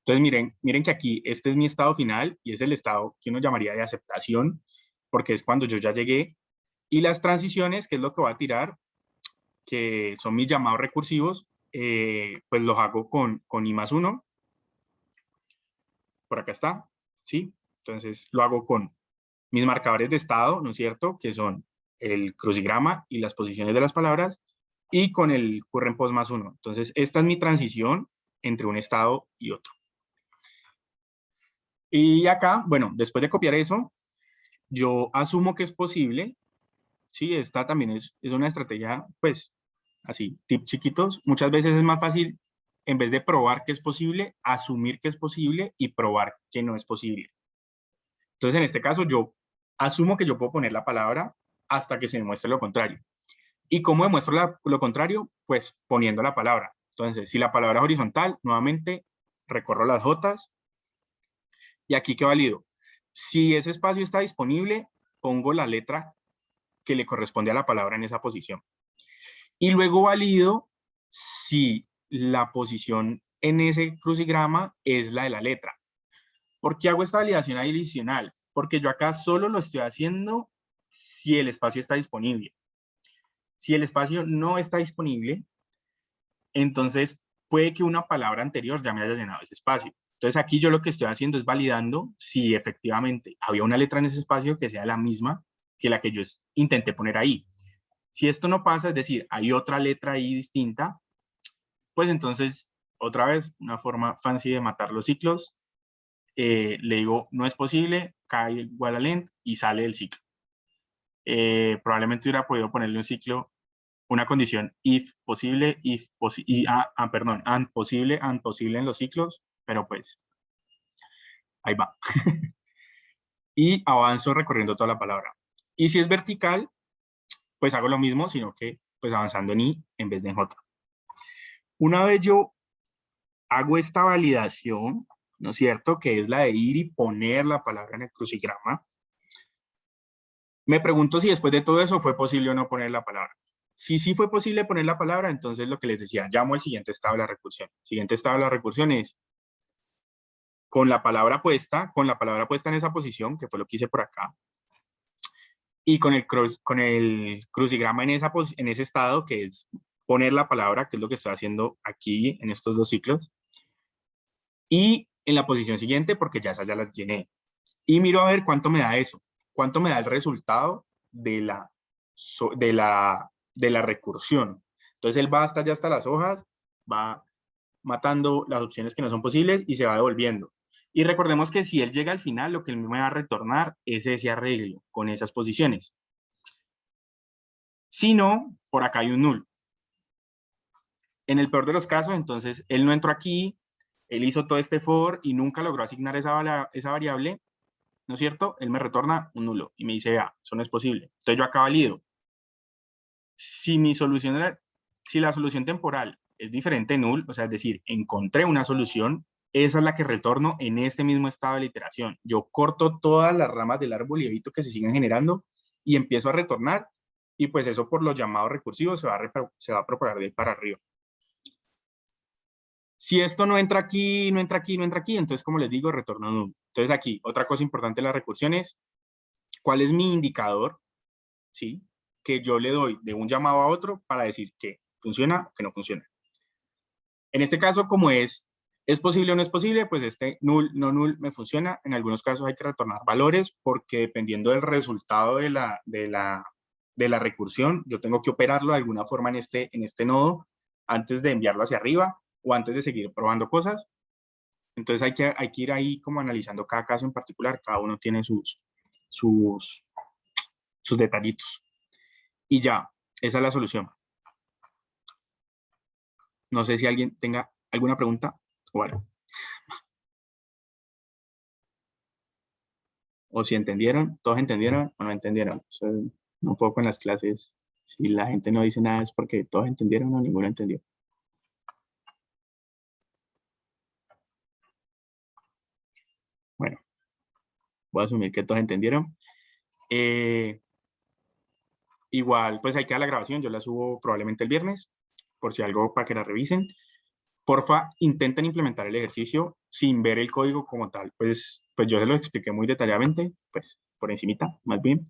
Speaker 1: Entonces, miren que aquí este es mi estado final y es el estado que uno llamaría de aceptación, porque es cuando yo ya llegué. Y las transiciones, que es lo que voy a tirar, que son mis llamados recursivos, pues los hago con i+1. Por acá está, ¿sí? Entonces lo hago con mis marcadores de estado, ¿no es cierto?, que son el crucigrama y las posiciones de las palabras, y con el current post +1. Entonces, esta es mi transición entre un estado y otro. Y acá, bueno, después de copiar eso, yo asumo que es posible, ¿sí? Esta también es una estrategia, pues, así, tips chiquitos. Muchas veces es más fácil, en vez de probar que es posible, asumir que es posible y probar que no es posible. Entonces, en este caso, yo asumo que yo puedo poner la palabra hasta que se demuestre lo contrario. ¿Y cómo demuestro lo contrario? Pues poniendo la palabra. Entonces, si la palabra es horizontal, nuevamente recorro las jotas, y aquí que valido. Si ese espacio está disponible, pongo la letra que le corresponde a la palabra en esa posición. Y luego valido si la posición en ese crucigrama es la de la letra. ¿Por qué hago esta validación adicional? Porque yo acá solo lo estoy haciendo si el espacio está disponible. Si el espacio no está disponible, entonces puede que una palabra anterior ya me haya llenado ese espacio. Entonces aquí yo lo que estoy haciendo es validando si efectivamente había una letra en ese espacio que sea la misma que la que yo intenté poner ahí. Si esto no pasa, es decir, hay otra letra ahí distinta, pues entonces, otra vez, una forma fancy de matar los ciclos, le digo, no es posible, cae igual a length y sale del ciclo. Probablemente hubiera podido ponerle un ciclo, una condición if posible, perdón, and posible en los ciclos, pero pues ahí va. y avanzo recorriendo toda la palabra. Y si es vertical, pues hago lo mismo, sino que pues avanzando en I en vez de en J. Una vez yo hago esta validación, ¿no es cierto? Que es la de ir y poner la palabra en el crucigrama. Me pregunto si después de todo eso fue posible o no poner la palabra. Si sí fue posible poner la palabra, entonces lo que les decía, llamo al siguiente estado de la recursión. El siguiente estado de la recursión es con la palabra puesta en esa posición, que fue lo que hice por acá, y con el crucigrama en ese estado, que es poner la palabra, que es lo que estoy haciendo aquí en estos dos ciclos, y en la posición siguiente, porque ya esa ya la llené. Y miro a ver cuánto me da eso, cuánto me da el resultado de la recursión. Entonces él va hasta las hojas, va matando las opciones que no son posibles y se va devolviendo. Y recordemos que si él llega al final, lo que él me va a retornar es ese arreglo con esas posiciones. Si no, por acá hay un null. En el peor de los casos, entonces, él no entró aquí, él hizo todo este for y nunca logró asignar esa variable, ¿no es cierto? Él me retorna un nulo y me dice, vea, eso no es posible. Entonces yo acá valido. Si la solución temporal es diferente null, o sea, es decir, encontré una solución, esa es la que retorno en este mismo estado de la iteración. Yo corto todas las ramas del árbol y evito que se sigan generando y empiezo a retornar y pues eso por los llamados recursivos se va a propagar de ahí para arriba. Si esto no entra aquí, no entra aquí, no entra aquí, entonces como les digo, retorno null. Entonces aquí, otra cosa importante de la recursión es, ¿cuál es mi indicador? ¿Sí? Que yo le doy de un llamado a otro para decir que funciona o que no funciona. En este caso, como es posible o no es posible, pues este null, no null me funciona. En algunos casos hay que retornar valores porque dependiendo del resultado de la recursión, yo tengo que operarlo de alguna forma en este nodo antes de enviarlo hacia arriba o antes de seguir probando cosas. Entonces hay que ir ahí como analizando cada caso en particular, cada uno tiene sus detallitos. Y ya, esa es la solución. No sé si alguien tenga alguna pregunta o algo. O si entendieron, todos entendieron o no entendieron. Eso, un poco en las clases, si la gente no dice nada es porque todos entendieron o ninguno entendió. Bueno, voy a asumir que todos entendieron. Igual, pues ahí queda la grabación, yo la subo probablemente el viernes, por si algo para que la revisen. Porfa, intenten implementar el ejercicio sin ver el código como tal. Pues yo se lo expliqué muy detalladamente, pues por encimita, más bien.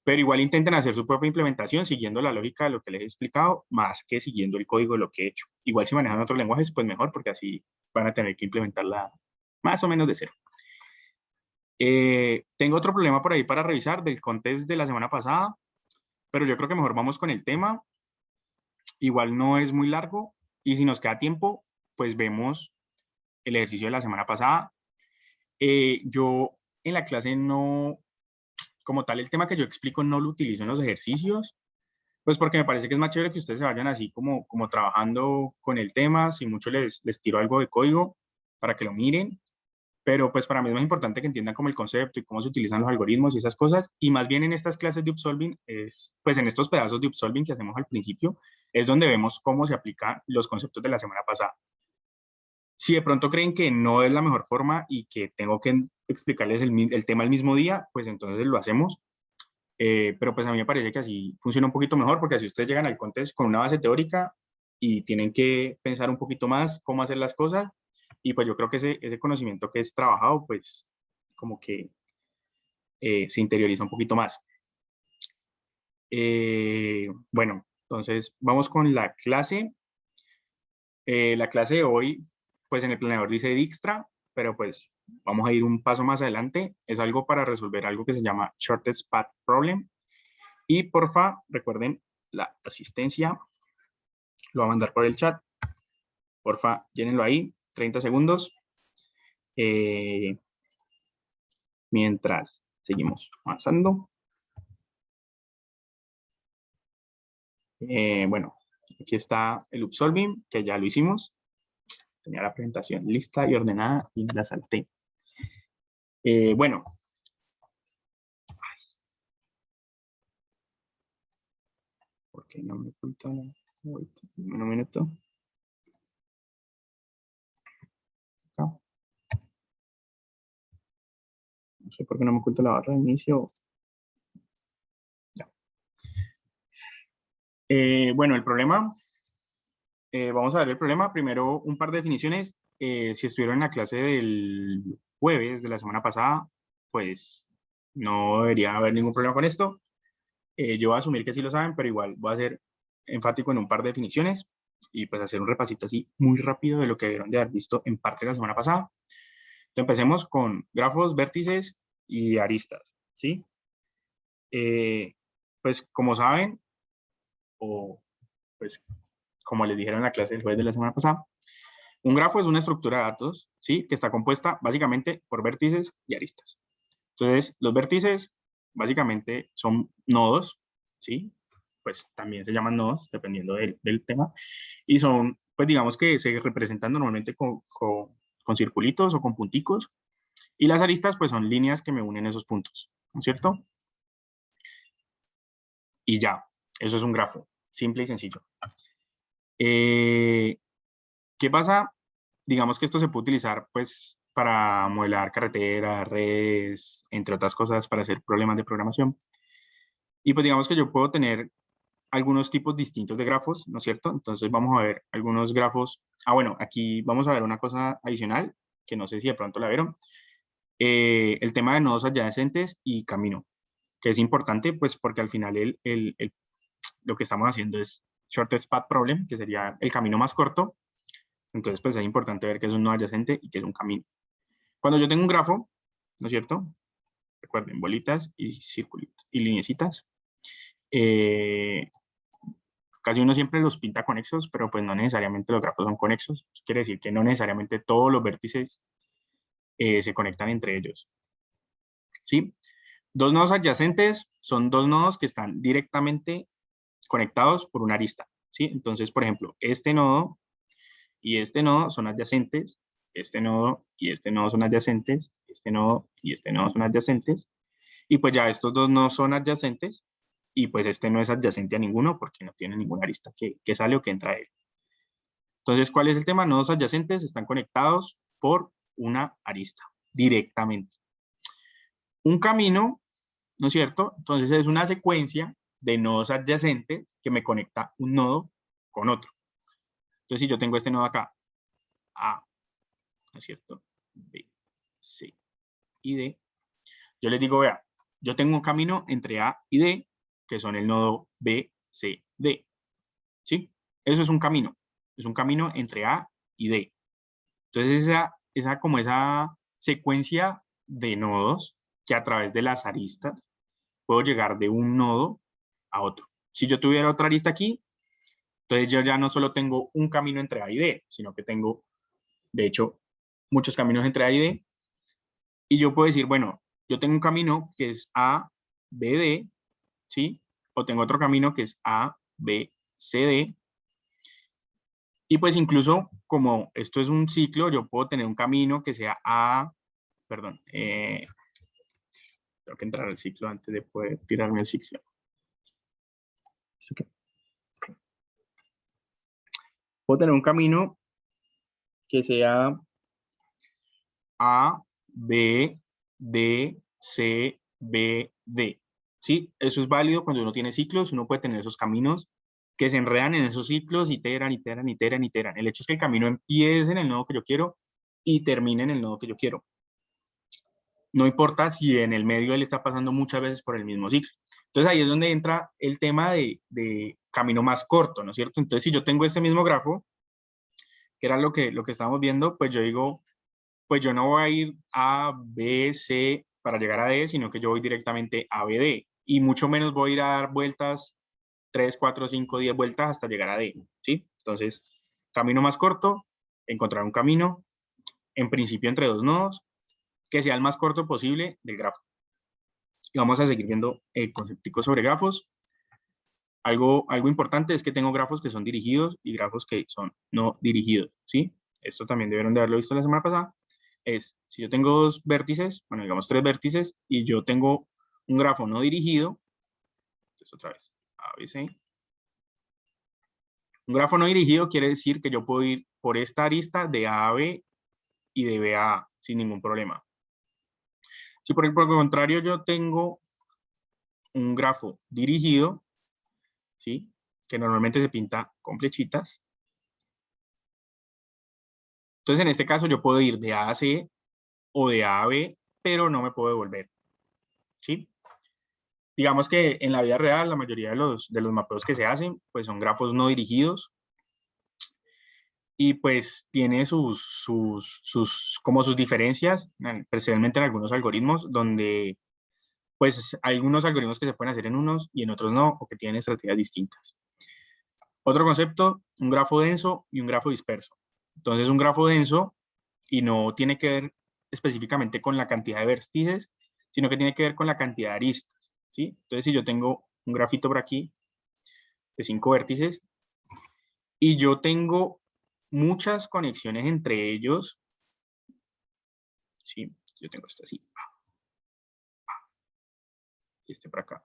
Speaker 1: Pero igual intenten hacer su propia implementación siguiendo la lógica de lo que les he explicado, más que siguiendo el código de lo que he hecho. Igual si manejan otros lenguajes, pues mejor, porque así van a tener que implementarla más o menos de cero. Tengo otro problema por ahí para revisar del contest de la semana pasada, pero yo creo que mejor vamos con el tema. Igual no es muy largo y si nos queda tiempo, pues vemos el ejercicio de la semana pasada. Yo en la clase no, como tal, el tema que yo explico no lo utilizo en los ejercicios, pues porque me parece que es más chévere que ustedes se vayan así como trabajando con el tema, si mucho les tiro algo de código para que lo miren, pero pues para mí es más importante que entiendan como el concepto y cómo se utilizan los algoritmos y esas cosas, y más bien en estas clases de Upsolving, pues en estos pedazos de Upsolving que hacemos al principio, es donde vemos cómo se aplican los conceptos de la semana pasada. Si de pronto creen que no es la mejor forma y que tengo que explicarles el tema el mismo día, pues entonces lo hacemos. Pero pues a mí me parece que así funciona un poquito mejor, porque así ustedes llegan al contest con una base teórica y tienen que pensar un poquito más cómo hacer las cosas. Y pues yo creo que ese conocimiento que es trabajado, pues como que se interioriza un poquito más. Bueno, entonces vamos con la clase. La clase de hoy, pues en el planeador dice Dijkstra, pero pues vamos a ir un paso más adelante. Es algo para resolver algo que se llama Shortest Path Problem. Y porfa, recuerden la asistencia. Lo voy a mandar por el chat. Porfa, llénenlo ahí, 30 segundos. Mientras seguimos avanzando. Bueno, aquí está el Upsolving, que ya lo hicimos. Tenía la presentación lista y ordenada y la salté. Bueno, Que no me oculta. Un minuto. Acá. No sé por qué no me oculta la barra de inicio. Ya. Bueno, el problema. Vamos a ver el problema. Primero, un par de definiciones. Si estuvieron en la clase del jueves de la semana pasada, pues no debería haber ningún problema con esto. Yo voy a asumir que sí lo saben, pero igual voy a ser enfático en un par de definiciones y pues hacer un repasito así muy rápido de lo que debieron de haber visto en parte la semana pasada. Entonces, empecemos con grafos, vértices y aristas, ¿sí? Pues como saben, o pues como les dijeron en la clase del jueves de la semana pasada, un grafo es una estructura de datos, ¿sí? Que está compuesta básicamente por vértices y aristas. Entonces, los vértices básicamente son nodos, ¿sí? Pues también se llaman nodos, dependiendo del tema. Y son, pues digamos que se representan normalmente con circulitos o con punticos. Y las aristas, pues son líneas que me unen esos puntos, ¿no es cierto? Y ya, eso es un grafo, simple y sencillo. ¿Qué pasa? Digamos que esto se puede utilizar, pues, para modelar carreteras, redes, entre otras cosas, para hacer problemas de programación. Y pues digamos que yo puedo tener algunos tipos distintos de grafos, ¿no es cierto? Entonces vamos a ver algunos grafos. Ah, bueno, aquí vamos a ver una cosa adicional, que no sé si de pronto la vieron. El tema de nodos adyacentes y camino, que es importante, pues porque al final lo que estamos haciendo es shortest path problem, que sería el camino más corto. Entonces, pues es importante ver qué es un nodo adyacente y qué es un camino. Cuando yo tengo un grafo, ¿no es cierto? Recuerden, bolitas y circulitos y lineecitas. Casi uno siempre los pinta conexos, pero pues no necesariamente los grafos son conexos. Eso quiere decir que no necesariamente todos los vértices se conectan entre ellos. ¿Sí? Dos nodos adyacentes son dos nodos que están directamente conectados por una arista. ¿Sí? Entonces, por ejemplo, este nodo y este nodo son adyacentes, este nodo y este nodo son adyacentes, este nodo y este nodo son adyacentes, y pues ya estos dos no son adyacentes, y pues este no es adyacente a ninguno porque no tiene ninguna arista que sale o que entra a él. Entonces, ¿cuál es el tema? Nodos adyacentes están conectados por una arista directamente. Un camino, ¿no es cierto? Entonces es una secuencia de nodos adyacentes que me conecta un nodo con otro. Entonces, si yo tengo este nodo acá, A, ¿no es cierto? B, C y D. Yo les digo, vea, yo tengo un camino entre A y D, que son el nodo B, C, D. ¿Sí? Eso es un camino entre A y D. Entonces, como esa secuencia de nodos que a través de las aristas puedo llegar de un nodo a otro. Si yo tuviera otra arista aquí, entonces yo ya no solo tengo un camino entre A y D, sino que tengo, de hecho, muchos caminos entre A y D. Y yo puedo decir, bueno, yo tengo un camino que es A, B, D, ¿sí? O tengo otro camino que es A, B, C, D. Y pues incluso como esto es un ciclo, yo puedo tener un camino que sea A, perdón, tengo que entrar al ciclo antes de poder tirarme el ciclo. Puedo tener un camino que sea A, B, D, C, B, D. ¿Sí? Eso es válido cuando uno tiene ciclos, uno puede tener esos caminos que se enredan en esos ciclos, iteran, iteran, iteran, iteran. El hecho es que el camino empiece en el nodo que yo quiero y termine en el nodo que yo quiero. No importa si en el medio él está pasando muchas veces por el mismo ciclo. Entonces ahí es donde entra el tema de camino más corto, ¿no es cierto? Entonces si yo tengo este mismo grafo, que era lo que estábamos viendo, pues yo digo, pues yo no voy a ir a B, C para llegar a D, sino que yo voy directamente a B, D. Y mucho menos voy a ir a dar vueltas, 3, 4, 5, 10 vueltas hasta llegar a D, ¿sí? Entonces, camino más corto, encontrar un camino, en principio entre dos nodos, que sea el más corto posible del grafo. Y vamos a seguir viendo conceptos sobre grafos. Algo importante es que tengo grafos que son dirigidos y grafos que son no dirigidos, ¿sí? Esto también debieron de haberlo visto la semana pasada. Es, si yo tengo dos vértices, bueno, digamos tres vértices, y yo tengo un grafo no dirigido, entonces otra vez, ABC, Un grafo no dirigido quiere decir que yo puedo ir por esta arista de A a B y de B a A sin ningún problema. Si por el contrario yo tengo un grafo dirigido, ¿sí? Que normalmente se pinta con flechitas. Entonces, en este caso, yo puedo ir de A a C o de A a B, pero no me puedo devolver, ¿sí? Digamos que en la vida real, la mayoría de los mapeos que se hacen, pues son grafos no dirigidos y pues tiene como sus diferencias, especialmente en algunos algoritmos, donde pues hay algunos algoritmos que se pueden hacer en unos y en otros no, o que tienen estrategias distintas. Otro concepto, un grafo denso y un grafo disperso. Entonces, un grafo denso, y no tiene que ver específicamente con la cantidad de vértices, sino que tiene que ver con la cantidad de aristas, ¿sí? Entonces, si yo tengo un grafito por aquí de 5 vértices y yo tengo muchas conexiones entre ellos, ¿sí? Yo tengo esto así, y este por acá.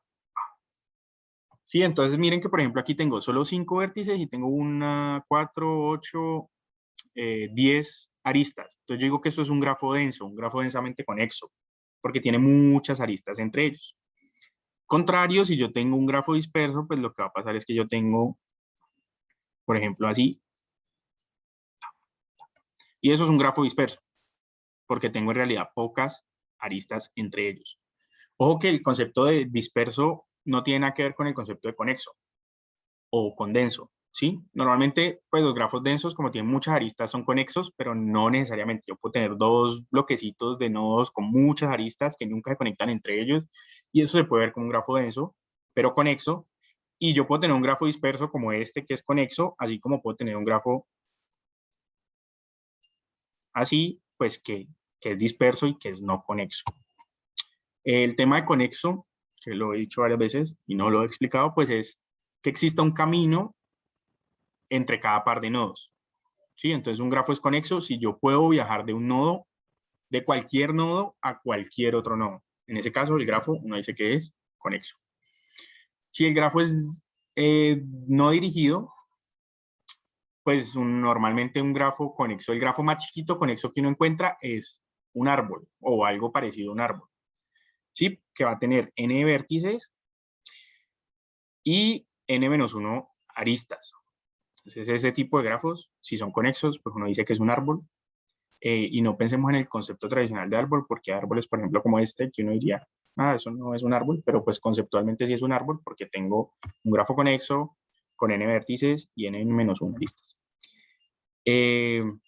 Speaker 1: Sí, entonces miren que por ejemplo aquí tengo solo 5 vértices y tengo 1, 4, 8, 10 aristas. Entonces yo digo que esto es un grafo denso, un grafo densamente conexo, porque tiene muchas aristas entre ellos. Contrario, si yo tengo un grafo disperso, pues lo que va a pasar es que yo tengo, por ejemplo, así, y eso es un grafo disperso, porque tengo en realidad pocas aristas entre ellos. Ojo que el concepto de disperso no tiene nada que ver con el concepto de conexo o condenso, ¿sí? Normalmente, pues los grafos densos, como tienen muchas aristas, son conexos, pero no necesariamente. Yo puedo tener dos bloquecitos de nodos con muchas aristas que nunca se conectan entre ellos, y eso se puede ver como un grafo denso, pero conexo. Y yo puedo tener un grafo disperso como este, que es conexo, así como puedo tener un grafo así, pues que es disperso y que es no conexo. El tema de conexo, que lo he dicho varias veces y no lo he explicado, pues es que exista un camino entre cada par de nodos. ¿Sí? Entonces un grafo es conexo si yo puedo viajar de un nodo, de cualquier nodo a cualquier otro nodo. En ese caso, el grafo uno dice que es conexo. Si el grafo es no dirigido, pues normalmente un grafo conexo, el grafo más chiquito conexo que uno encuentra es un árbol o algo parecido a un árbol. ¿Sí? Que va a tener n vértices y n-1 aristas. Entonces, ese tipo de grafos, si son conexos, pues uno dice que es un árbol. Y no pensemos en el concepto tradicional de árbol, porque árboles, por ejemplo, como este, que uno diría, eso no es un árbol, pero pues conceptualmente sí es un árbol, porque tengo un grafo conexo con n vértices y n-1 aristas. Voy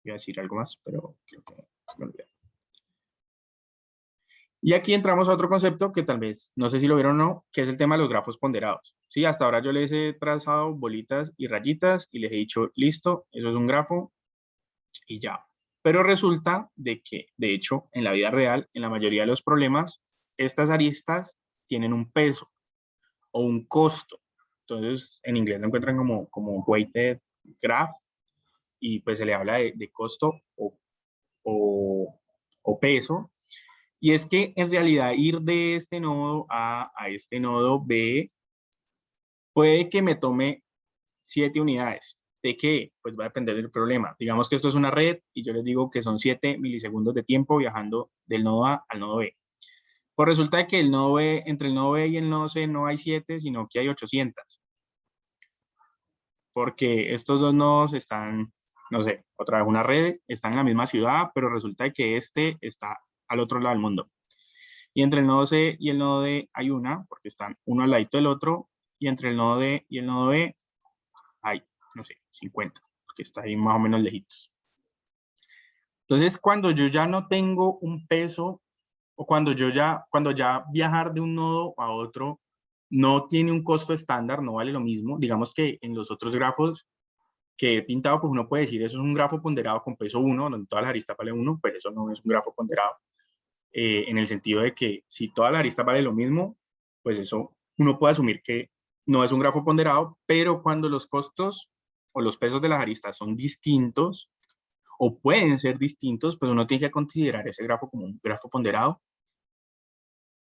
Speaker 1: a decir algo más, pero creo que se me olvidó. Y aquí entramos a otro concepto que tal vez, no sé si lo vieron o no, que es el tema de los grafos ponderados. Sí, hasta ahora yo les he trazado bolitas y rayitas y les he dicho, listo, eso es un grafo y ya. Pero resulta de que, de hecho, en la vida real, en la mayoría de los problemas, estas aristas tienen un peso o un costo. Entonces, en inglés lo encuentran como weighted graph y pues se le habla de costo o peso. Y es que en realidad ir de este nodo a este nodo B puede que me tome 7 unidades. ¿De qué? Pues va a depender del problema. Digamos que esto es una red y yo les digo que son 7 milisegundos de tiempo viajando del nodo A al nodo B. Pues resulta que el nodo B, entre el nodo B y el nodo C no hay 7, sino que hay 800. Porque estos dos nodos están, no sé, otra vez una red, están en la misma ciudad, pero resulta que este está al otro lado del mundo. Y entre el nodo C y el nodo D hay una, porque están uno al ladito del otro, y entre el nodo D y el nodo B hay, no sé, 50, porque está ahí más o menos lejitos. Entonces, cuando yo ya no tengo un peso, o cuando ya viajar de un nodo a otro no tiene un costo estándar, no vale lo mismo, digamos que en los otros grafos que he pintado, pues uno puede decir, eso es un grafo ponderado con peso 1, donde todas las aristas valen 1, pues eso no es un grafo ponderado. En el sentido de que si toda la arista vale lo mismo, pues eso uno puede asumir que no es un grafo ponderado, pero cuando los costos o los pesos de las aristas son distintos o pueden ser distintos, pues uno tiene que considerar ese grafo como un grafo ponderado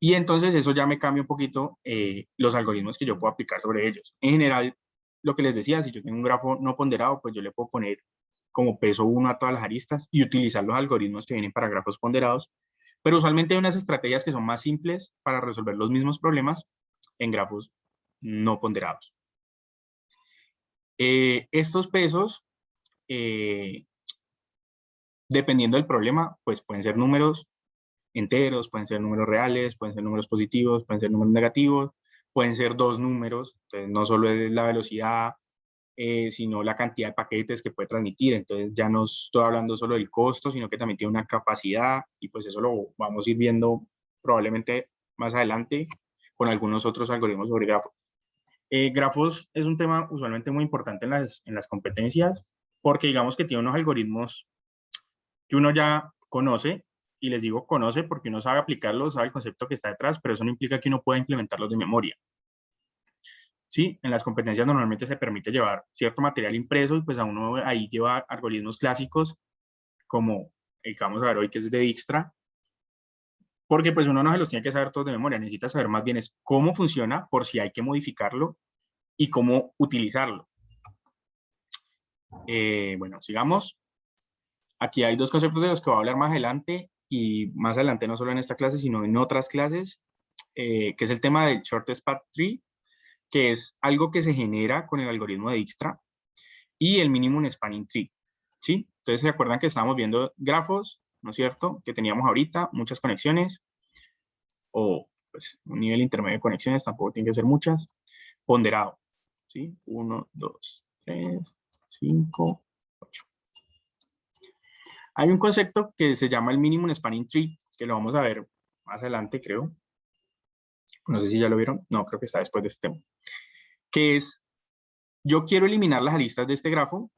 Speaker 1: Y entonces eso ya me cambia un poquito los algoritmos que yo puedo aplicar sobre ellos. En general, lo que les decía, si yo tengo un grafo no ponderado, pues yo le puedo poner como peso 1 a todas las aristas y utilizar los algoritmos que vienen para grafos ponderados. Pero usualmente hay unas estrategias que son más simples para resolver los mismos problemas en grafos no ponderados. Estos pesos, dependiendo del problema, pues pueden ser números enteros, pueden ser números reales, pueden ser números positivos, pueden ser números negativos, pueden ser dos números, entonces no solo es la velocidad, sino la cantidad de paquetes que puede transmitir, entonces ya no estoy hablando solo del costo, sino que también tiene una capacidad, y pues eso lo vamos a ir viendo probablemente más adelante con algunos otros algoritmos sobre grafos. Grafos es un tema usualmente muy importante en las competencias, porque digamos que tiene unos algoritmos que uno ya conoce, y les digo conoce porque uno sabe aplicarlos, sabe el concepto que está detrás, pero eso no implica que uno pueda implementarlos de memoria. Sí, en las competencias normalmente se permite llevar cierto material impreso y pues a uno ahí lleva algoritmos clásicos como el que vamos a ver hoy que es de Dijkstra, porque pues uno no se los tiene que saber todos de memoria, necesita saber más bien es cómo funciona por si hay que modificarlo y cómo utilizarlo. Bueno, sigamos. Aquí hay dos conceptos de los que voy a hablar más adelante y más adelante no solo en esta clase, sino en otras clases, que es el tema del Shortest Path Tree, que es algo que se genera con el algoritmo de Dijkstra, y el Minimum Spanning Tree, ¿sí? Entonces, ¿se acuerdan que estábamos viendo grafos, no es cierto? Que teníamos ahorita muchas conexiones, o pues un nivel intermedio de conexiones, tampoco tiene que ser muchas, ponderado, ¿sí? 1, 2, 3, 5, 8. Hay un concepto que se llama el Minimum Spanning Tree, que lo vamos a ver más adelante, creo. No sé si ya lo vieron. No, creo que está después de este tema. Que es, yo quiero eliminar las aristas de este grafo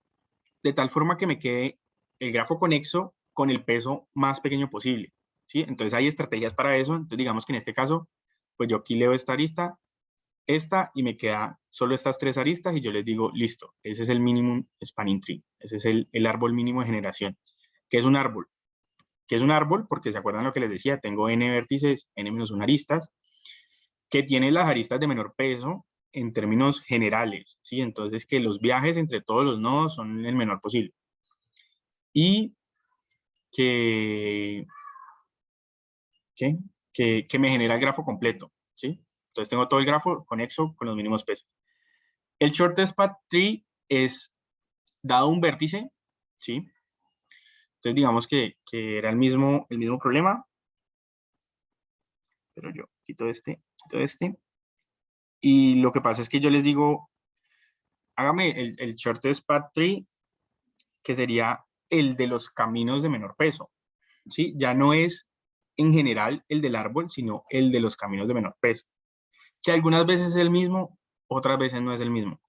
Speaker 1: de tal forma que me quede el grafo conexo con el peso más pequeño posible, ¿sí? Entonces hay estrategias para eso. Entonces digamos que en este caso, pues yo aquí leo esta arista, esta, y me queda solo estas tres aristas y yo les digo, listo, ese es el Minimum Spanning Tree. Ese es el árbol mínimo de generación. ¿Qué es un árbol? ¿Qué es un árbol? Porque se acuerdan lo que les decía, tengo n vértices, n-1 aristas, que tiene las aristas de menor peso en términos generales, ¿sí? Entonces, que los viajes entre todos los nodos son el menor posible. Y que, que me genera el grafo completo, ¿sí? Entonces, tengo todo el grafo conexo con los mínimos pesos. El Shortest Path Tree es, dado un vértice, ¿sí? Entonces, digamos que era el mismo problema, pero yo quito este, y lo que pasa es que yo les digo, hágame el Shortest Path Tree, que sería el de los caminos de menor peso, ¿sí? Ya no es en general el del árbol, sino el de los caminos de menor peso, que algunas veces es el mismo, otras veces no es el mismo.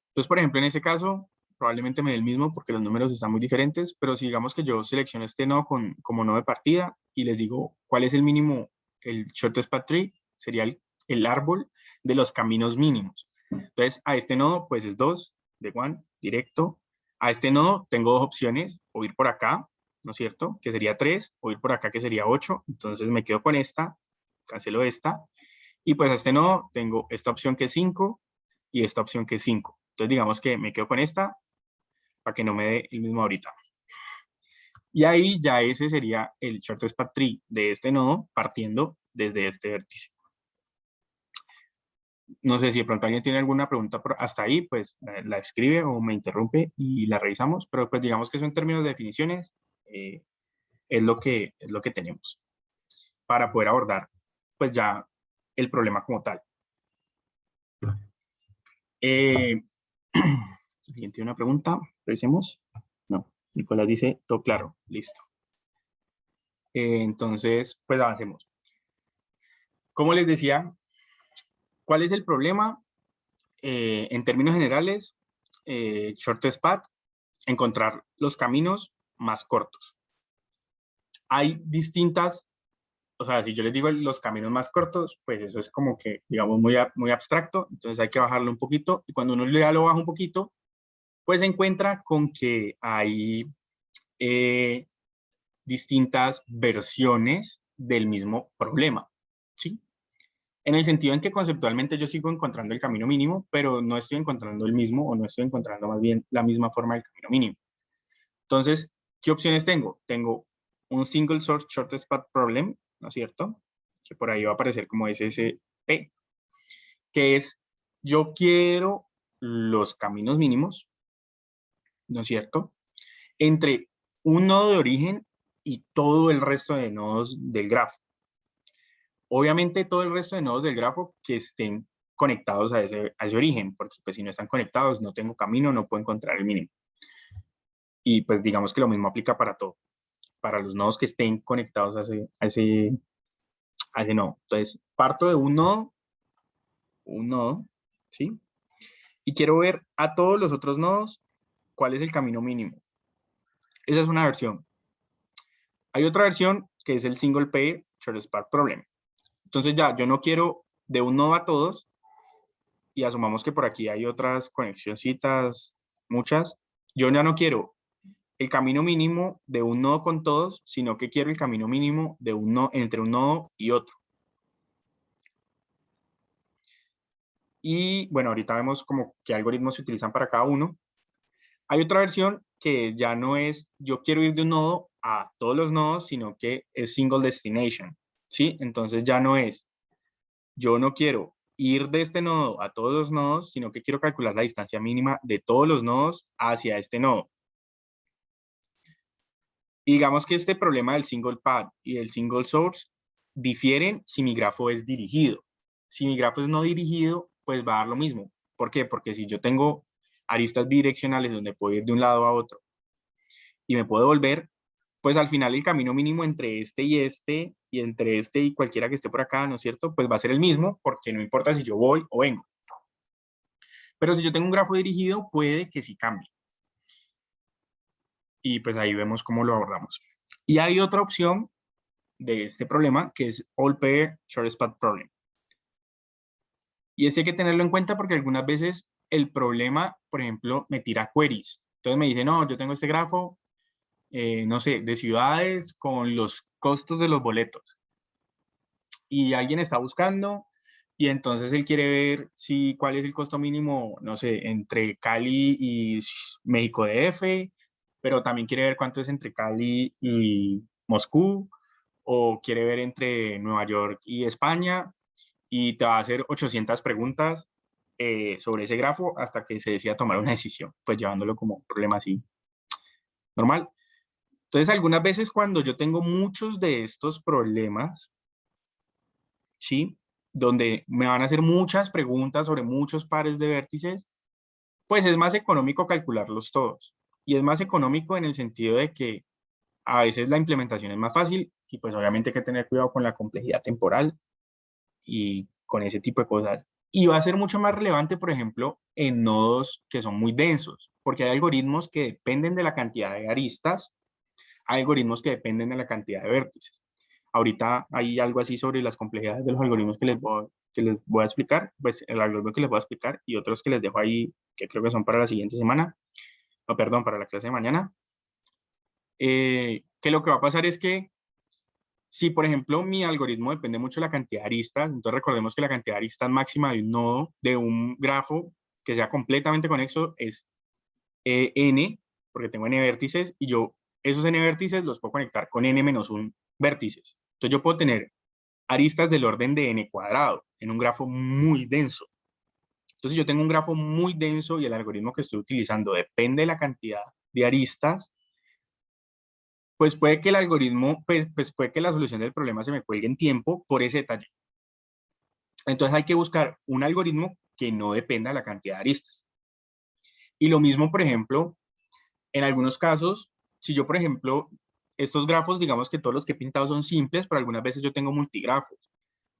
Speaker 1: Entonces, por ejemplo, en este caso, probablemente me dé el mismo porque los números están muy diferentes, pero si digamos que yo selecciono este nodo como nodo de partida y les digo cuál es el mínimo, el Shortest Path Tree, sería el árbol de los caminos mínimos. Entonces, a este nodo, pues es 2, de 1, directo. A este nodo tengo dos opciones, o ir por acá, ¿no es cierto? Que sería 3, o ir por acá, que sería 8. Entonces me quedo con esta, cancelo esta. Y pues a este nodo tengo esta opción que es 5 y esta opción que es 5. Entonces digamos que me quedo con esta para que no me dé el mismo ahorita. Y ahí ya ese sería el Shortest Path Tree de este nodo partiendo desde este vértice. No sé si de pronto alguien tiene alguna pregunta hasta ahí, pues la escribe o me interrumpe y la revisamos, pero pues digamos que eso en términos de definiciones es lo que tenemos para poder abordar pues ya el problema como tal. ¿Alguien tiene una pregunta? Revisemos. No, Nicolás dice, todo claro, listo. Entonces, pues avancemos. Como les decía, ¿cuál es el problema? En términos generales, Shortest Path, encontrar los caminos más cortos. Hay distintas, o sea, si yo les digo los caminos más cortos, pues eso es como que, digamos, muy abstracto, entonces hay que bajarlo un poquito, y cuando uno ya lo baja un poquito, pues se encuentra con que hay distintas versiones del mismo problema, ¿sí? En el sentido en que conceptualmente yo sigo encontrando el camino mínimo, pero no estoy encontrando el mismo, o no estoy encontrando más bien la misma forma del camino mínimo. Entonces, ¿qué opciones tengo? Tengo un Single Source Shortest Path Problem, ¿no es cierto? Que por ahí va a aparecer como SSP, que es, yo quiero los caminos mínimos, ¿no es cierto?, entre un nodo de origen y todo el resto de nodos del grafo. Obviamente todo el resto de nodos del grafo que estén conectados a ese origen, porque pues si no están conectados, no tengo camino, no puedo encontrar el mínimo. Y pues digamos que lo mismo aplica para todo, para los nodos que estén conectados a ese nodo. Entonces, parto de un nodo, ¿sí? Y quiero ver a todos los otros nodos cuál es el camino mínimo. Esa es una versión. Hay otra versión que es el Single Pair Shortest Path Problem. Entonces ya, yo no quiero de un nodo a todos, y asumamos que por aquí hay otras conexioncitas, muchas. Yo ya no quiero el camino mínimo de un nodo con todos, sino que quiero el camino mínimo de entre un nodo y otro. Y bueno, ahorita vemos como qué algoritmos se utilizan para cada uno. Hay otra versión que ya no es yo quiero ir de un nodo a todos los nodos, sino que es single destination, ¿sí? Entonces ya no es yo no quiero ir de este nodo a todos los nodos, sino que quiero calcular la distancia mínima de todos los nodos hacia este nodo. Y digamos que este problema del single path y del single source difieren si mi grafo es dirigido. Si mi grafo es no dirigido, pues va a dar lo mismo. ¿Por qué? Porque si yo tengo aristas bidireccionales donde puedo ir de un lado a otro y me puedo volver, pues al final el camino mínimo entre este y entre este y cualquiera que esté por acá, ¿no es cierto? Pues va a ser el mismo, porque no importa si yo voy o vengo. Pero si yo tengo un grafo dirigido, puede que sí cambie. Y pues ahí vemos cómo lo abordamos. Y hay otra opción de este problema que es All Pair Shortest Path Problem. Y este hay que tenerlo en cuenta porque algunas veces el problema, por ejemplo, me tira queries. Entonces me dice, no, yo tengo este grafo, no sé, de ciudades con los costos de los boletos. Y alguien está buscando y entonces él quiere ver cuál es el costo mínimo, no sé, entre Cali y México DF, pero también quiere ver cuánto es entre Cali y Moscú, o quiere ver entre Nueva York y España, y te va a hacer 800 preguntas sobre ese grafo hasta que se decida tomar una decisión, pues llevándolo como un problema así normal. Entonces, algunas veces cuando yo tengo muchos de estos problemas, ¿sí?, donde me van a hacer muchas preguntas sobre muchos pares de vértices, pues es más económico calcularlos todos. Y es más económico en el sentido de que a veces la implementación es más fácil y pues obviamente hay que tener cuidado con la complejidad temporal y con ese tipo de cosas. Y va a ser mucho más relevante, por ejemplo, en nodos que son muy densos, porque hay algoritmos que dependen de la cantidad de aristas, hay algoritmos que dependen de la cantidad de vértices. Ahorita hay algo así sobre las complejidades de los algoritmos que les voy a explicar, pues el algoritmo que les voy a explicar y otros que les dejo ahí, que creo que son para la siguiente semana, o perdón, para la clase de mañana. Que lo que va a pasar es que si, por ejemplo, mi algoritmo depende mucho de la cantidad de aristas, entonces recordemos que la cantidad de aristas máxima de un nodo, de un grafo que sea completamente conexo es n, porque tengo n vértices, y yo esos n vértices los puedo conectar con n-1 vértices. Entonces yo puedo tener aristas del orden de n cuadrado en un grafo muy denso. Entonces yo tengo un grafo muy denso y el algoritmo que estoy utilizando depende de la cantidad de aristas, pues puede que el algoritmo, pues puede que la solución del problema se me cuelgue en tiempo por ese detalle. Entonces hay que buscar un algoritmo que no dependa de la cantidad de aristas. Y lo mismo, por ejemplo, en algunos casos, si yo, por ejemplo, estos grafos, digamos que todos los que he pintado son simples, pero algunas veces yo tengo multigrafos,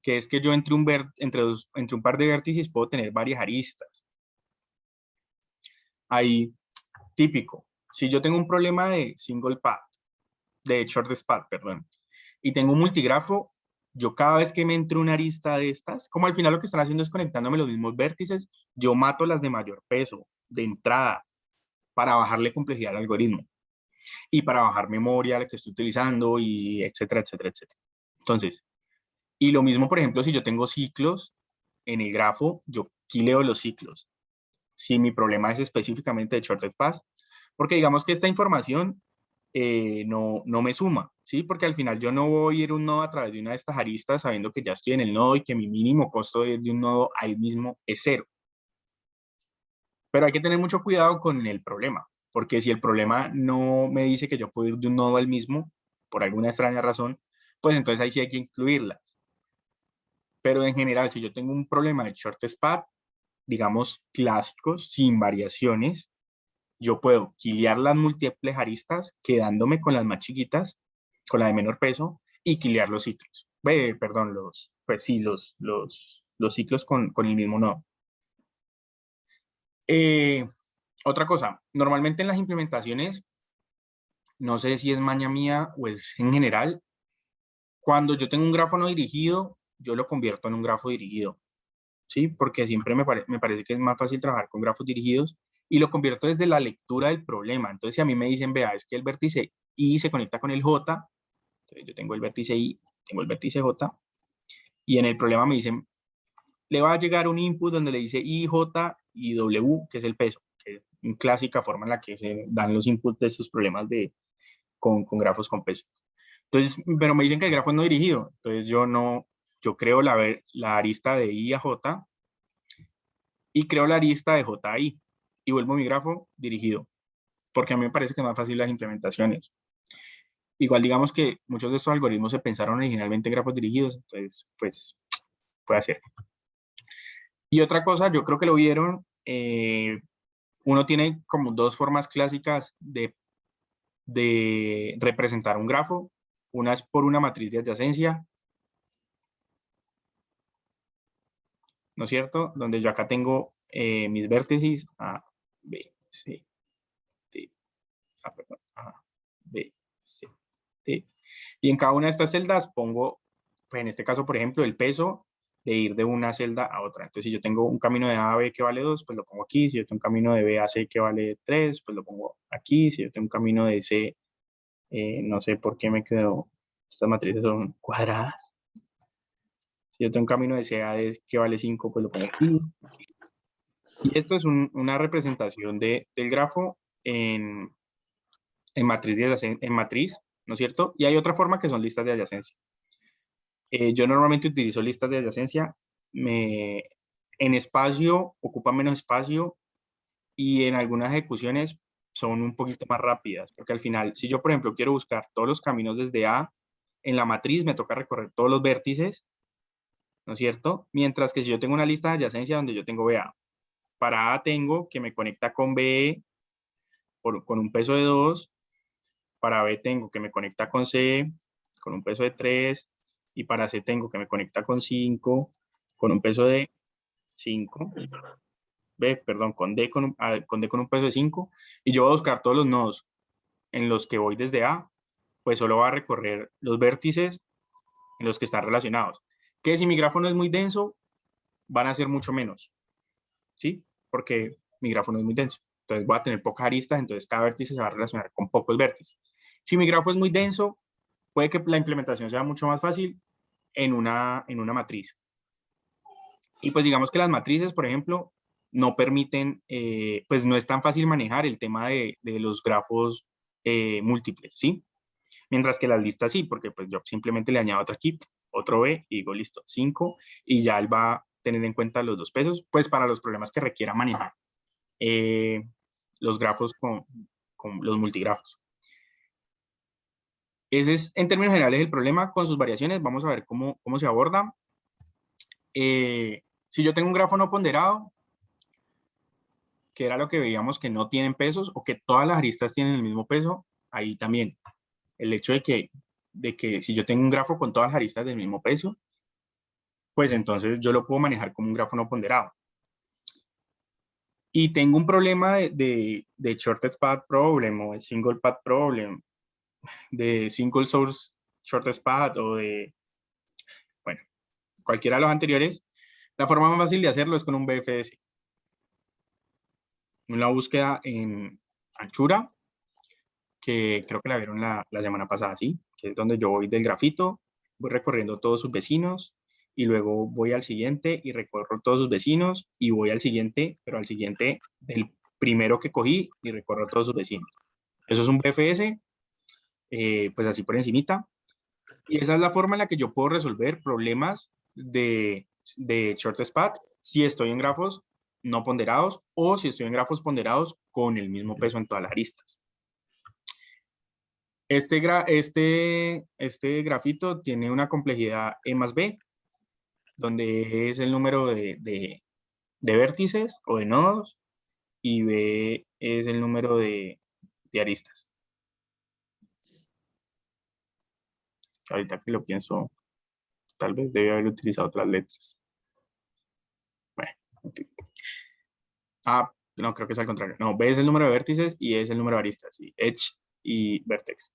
Speaker 1: que es que yo entre un par de vértices puedo tener varias aristas. Ahí, típico, si yo tengo un problema de single path, de shortest path, perdón, y tengo un multigrafo, yo cada vez que me entre una arista de estas, como al final lo que están haciendo es conectándome los mismos vértices, yo mato las de mayor peso de entrada para bajarle complejidad al algoritmo y para bajar memoria la que estoy utilizando y etcétera, etcétera, etcétera. Entonces, y lo mismo, por ejemplo, si yo tengo ciclos en el grafo, yo aquí leo los ciclos. Si mi problema es específicamente de shortest path, porque digamos que esta información no me suma, ¿sí? Porque al final yo no voy a ir un nodo a través de una de estas aristas sabiendo que ya estoy en el nodo y que mi mínimo costo de ir de un nodo al mismo es 0. Pero hay que tener mucho cuidado con el problema, porque si el problema no me dice que yo puedo ir de un nodo al mismo, por alguna extraña razón, pues entonces ahí sí hay que incluirlas. Pero en general, si yo tengo un problema de shortest path, digamos clásicos, sin variaciones, yo puedo quiliar las múltiples aristas quedándome con las más chiquitas, con la de menor peso, y quiliar los ciclos. Perdón, pues sí, los ciclos con el mismo nodo. Otra cosa, normalmente en las implementaciones, no sé si es maña mía o es en general, cuando yo tengo un grafo no dirigido, yo lo convierto en un grafo dirigido, ¿sí? Porque siempre me parece que es más fácil trabajar con grafos dirigidos y lo convierto desde la lectura del problema. Entonces, si a mí me dicen, vea, es que el vértice I se conecta con el J, entonces yo tengo el vértice I, tengo el vértice J, y en el problema me dicen, le va a llegar un input donde le dice I, J y W, que es el peso, que es una clásica forma en la que se dan los inputs de estos problemas con grafos con peso. Entonces, pero me dicen que el grafo es no dirigido, entonces yo creo la arista de I a J y creo la arista de J a I y vuelvo mi grafo dirigido, porque a mí me parece que es más fácil las implementaciones. Igual digamos que muchos de estos algoritmos se pensaron originalmente en grafos dirigidos, entonces pues puede ser. Y otra cosa, yo creo que lo vieron, uno tiene como dos formas clásicas de representar un grafo. Una es por una matriz de adyacencia, ¿no es cierto? Donde yo acá tengo mis vértices A, B, C, D, perdón, A, B, C, D. Y en cada una de estas celdas pongo, pues en este caso, por ejemplo, el peso de ir de una celda a otra. Entonces, si yo tengo un camino de A a B que vale 2, pues lo pongo aquí. Si yo tengo un camino de B a C que vale 3, pues lo pongo aquí. Si yo tengo un camino de C, no sé por qué me quedó, estas matrices son cuadradas. Si yo tengo un camino de C a D que vale 5, pues lo pongo aquí. Y esto es una representación del grafo en matriz, ¿no es cierto? Y hay otra forma que son listas de adyacencia. Yo normalmente utilizo listas de adyacencia. En espacio ocupan menos espacio y en algunas ejecuciones son un poquito más rápidas, porque al final, si yo, por ejemplo, quiero buscar todos los caminos desde A, en la matriz me toca recorrer todos los vértices, ¿no es cierto? Mientras que si yo tengo una lista de adyacencia donde yo tengo BA, para A tengo que me conecta con B con un peso de 2, para B tengo que me conecta con C con un peso de 3, y para C tengo que me conecta con 5 con un peso de 5, B, perdón, con D con un peso de 5, y yo voy a buscar todos los nodos en los que voy desde A, pues solo va a recorrer los vértices en los que están relacionados. Que si mi grafo no es muy denso, van a ser mucho menos, ¿sí? Porque mi grafo no es muy denso. Entonces voy a tener pocas aristas, entonces cada vértice se va a relacionar con pocos vértices. Si mi grafo es muy denso, puede que la implementación sea mucho más fácil en una matriz. Y pues digamos que las matrices, por ejemplo, no permiten, pues no es tan fácil manejar el tema de los grafos múltiples, ¿sí? Mientras que las listas sí, porque pues yo simplemente le añado otro aquí, otro B y digo listo, 5, y ya él va a tener en cuenta los dos pesos, pues para los problemas que requiera manejar eh, los grafos con los multigrafos. Ese es en términos generales el problema con sus variaciones. Vamos a ver cómo se aborda. Si yo tengo un grafo no ponderado, que era lo que veíamos que no tienen pesos o que todas las aristas tienen el mismo peso, ahí también el hecho de que si yo tengo un grafo con todas las aristas del mismo peso, pues entonces yo lo puedo manejar como un grafo no ponderado. Y tengo un problema de shortest path problem o de single path problem, de single source shortest path o de, bueno, cualquiera de los anteriores. La forma más fácil de hacerlo es con un BFS. Una búsqueda en anchura, que creo que la vieron la semana pasada, ¿sí? Que es donde yo voy del grafito, voy recorriendo todos sus vecinos y luego voy al siguiente y recorro todos sus vecinos y voy al siguiente, pero al siguiente del primero que cogí y recorro todos sus vecinos. Eso es un BFS, pues así por encimita. Y esa es la forma en la que yo puedo resolver problemas de shortest path si estoy en grafos no ponderados o si estoy en grafos ponderados con el mismo peso en todas las aristas. Este grafito tiene una complejidad E más B, donde es el número de vértices o de nodos y B es el número de aristas. Ahorita que lo pienso, tal vez debe haber utilizado otras letras. Bueno, okay. No, creo que es al contrario. No, B es el número de vértices y E es el número de aristas, y edge y vertex.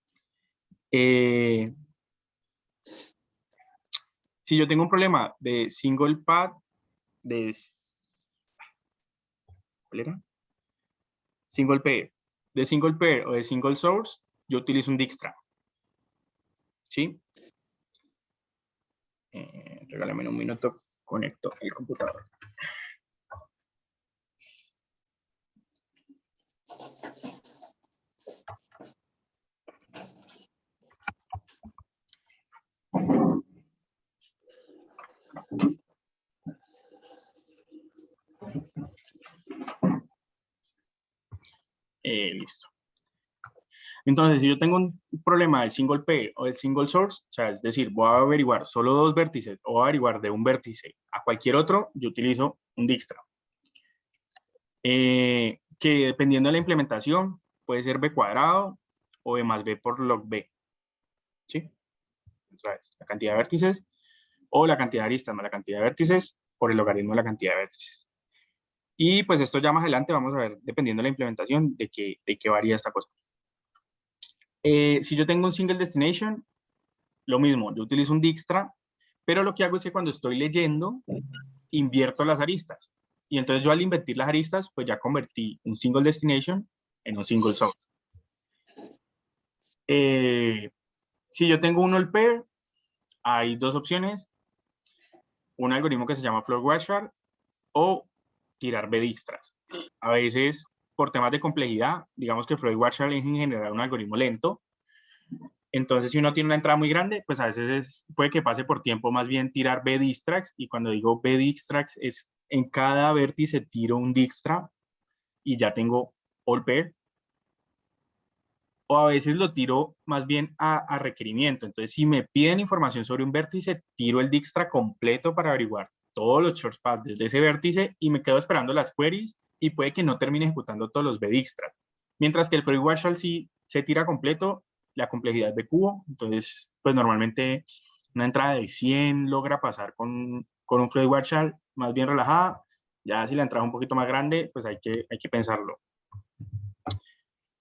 Speaker 1: Si yo tengo un problema de single path, ¿cuál era? Single pair. De single pair o de single source, yo utilizo un Dijkstra. ¿Sí? Regálame un minuto, conecto el computador. Listo. Entonces, si yo tengo un problema de single pair o de single source, o sea, es decir, voy a averiguar solo dos vértices o averiguar de un vértice a cualquier otro, yo utilizo un Dijkstra. Que dependiendo de la implementación, puede ser B cuadrado o B más B por log B. ¿Sí? O sea, la cantidad de vértices o la cantidad de aristas más la cantidad de vértices por el logaritmo de la cantidad de vértices. Y pues esto ya más adelante vamos a ver, dependiendo de la implementación, de qué varía esta cosa. Si yo tengo un single destination, lo mismo, yo utilizo un Dijkstra, pero lo que hago es que cuando estoy leyendo, invierto las aristas. Y entonces yo al invertir las aristas, pues ya convertí un single destination en un single source. Si yo tengo un all pair, hay dos opciones. Un algoritmo que se llama Floyd-Warshall o tirar B-Dijkstras. A veces, por temas de complejidad, digamos que Floyd-Warshall es en general un algoritmo lento. Entonces, si uno tiene una entrada muy grande, pues a veces puede que pase por tiempo más bien tirar B-Dijkstras. Y cuando digo B-Dijkstras es en cada vértice tiro un Dijkstra y ya tengo all pair. O a veces lo tiro más bien a requerimiento. Entonces, si me piden información sobre un vértice, tiro el Dijkstra completo para averiguar todos los short paths desde ese vértice y me quedo esperando las queries y puede que no termine ejecutando todos los B-Dijkstras. Mientras que el Floyd-Warshall sí se tira completo, la complejidad de cubo. Entonces, pues normalmente una entrada de 100 logra pasar con un Floyd-Warshall más bien relajada. Ya si la entrada es un poquito más grande, pues hay que pensarlo.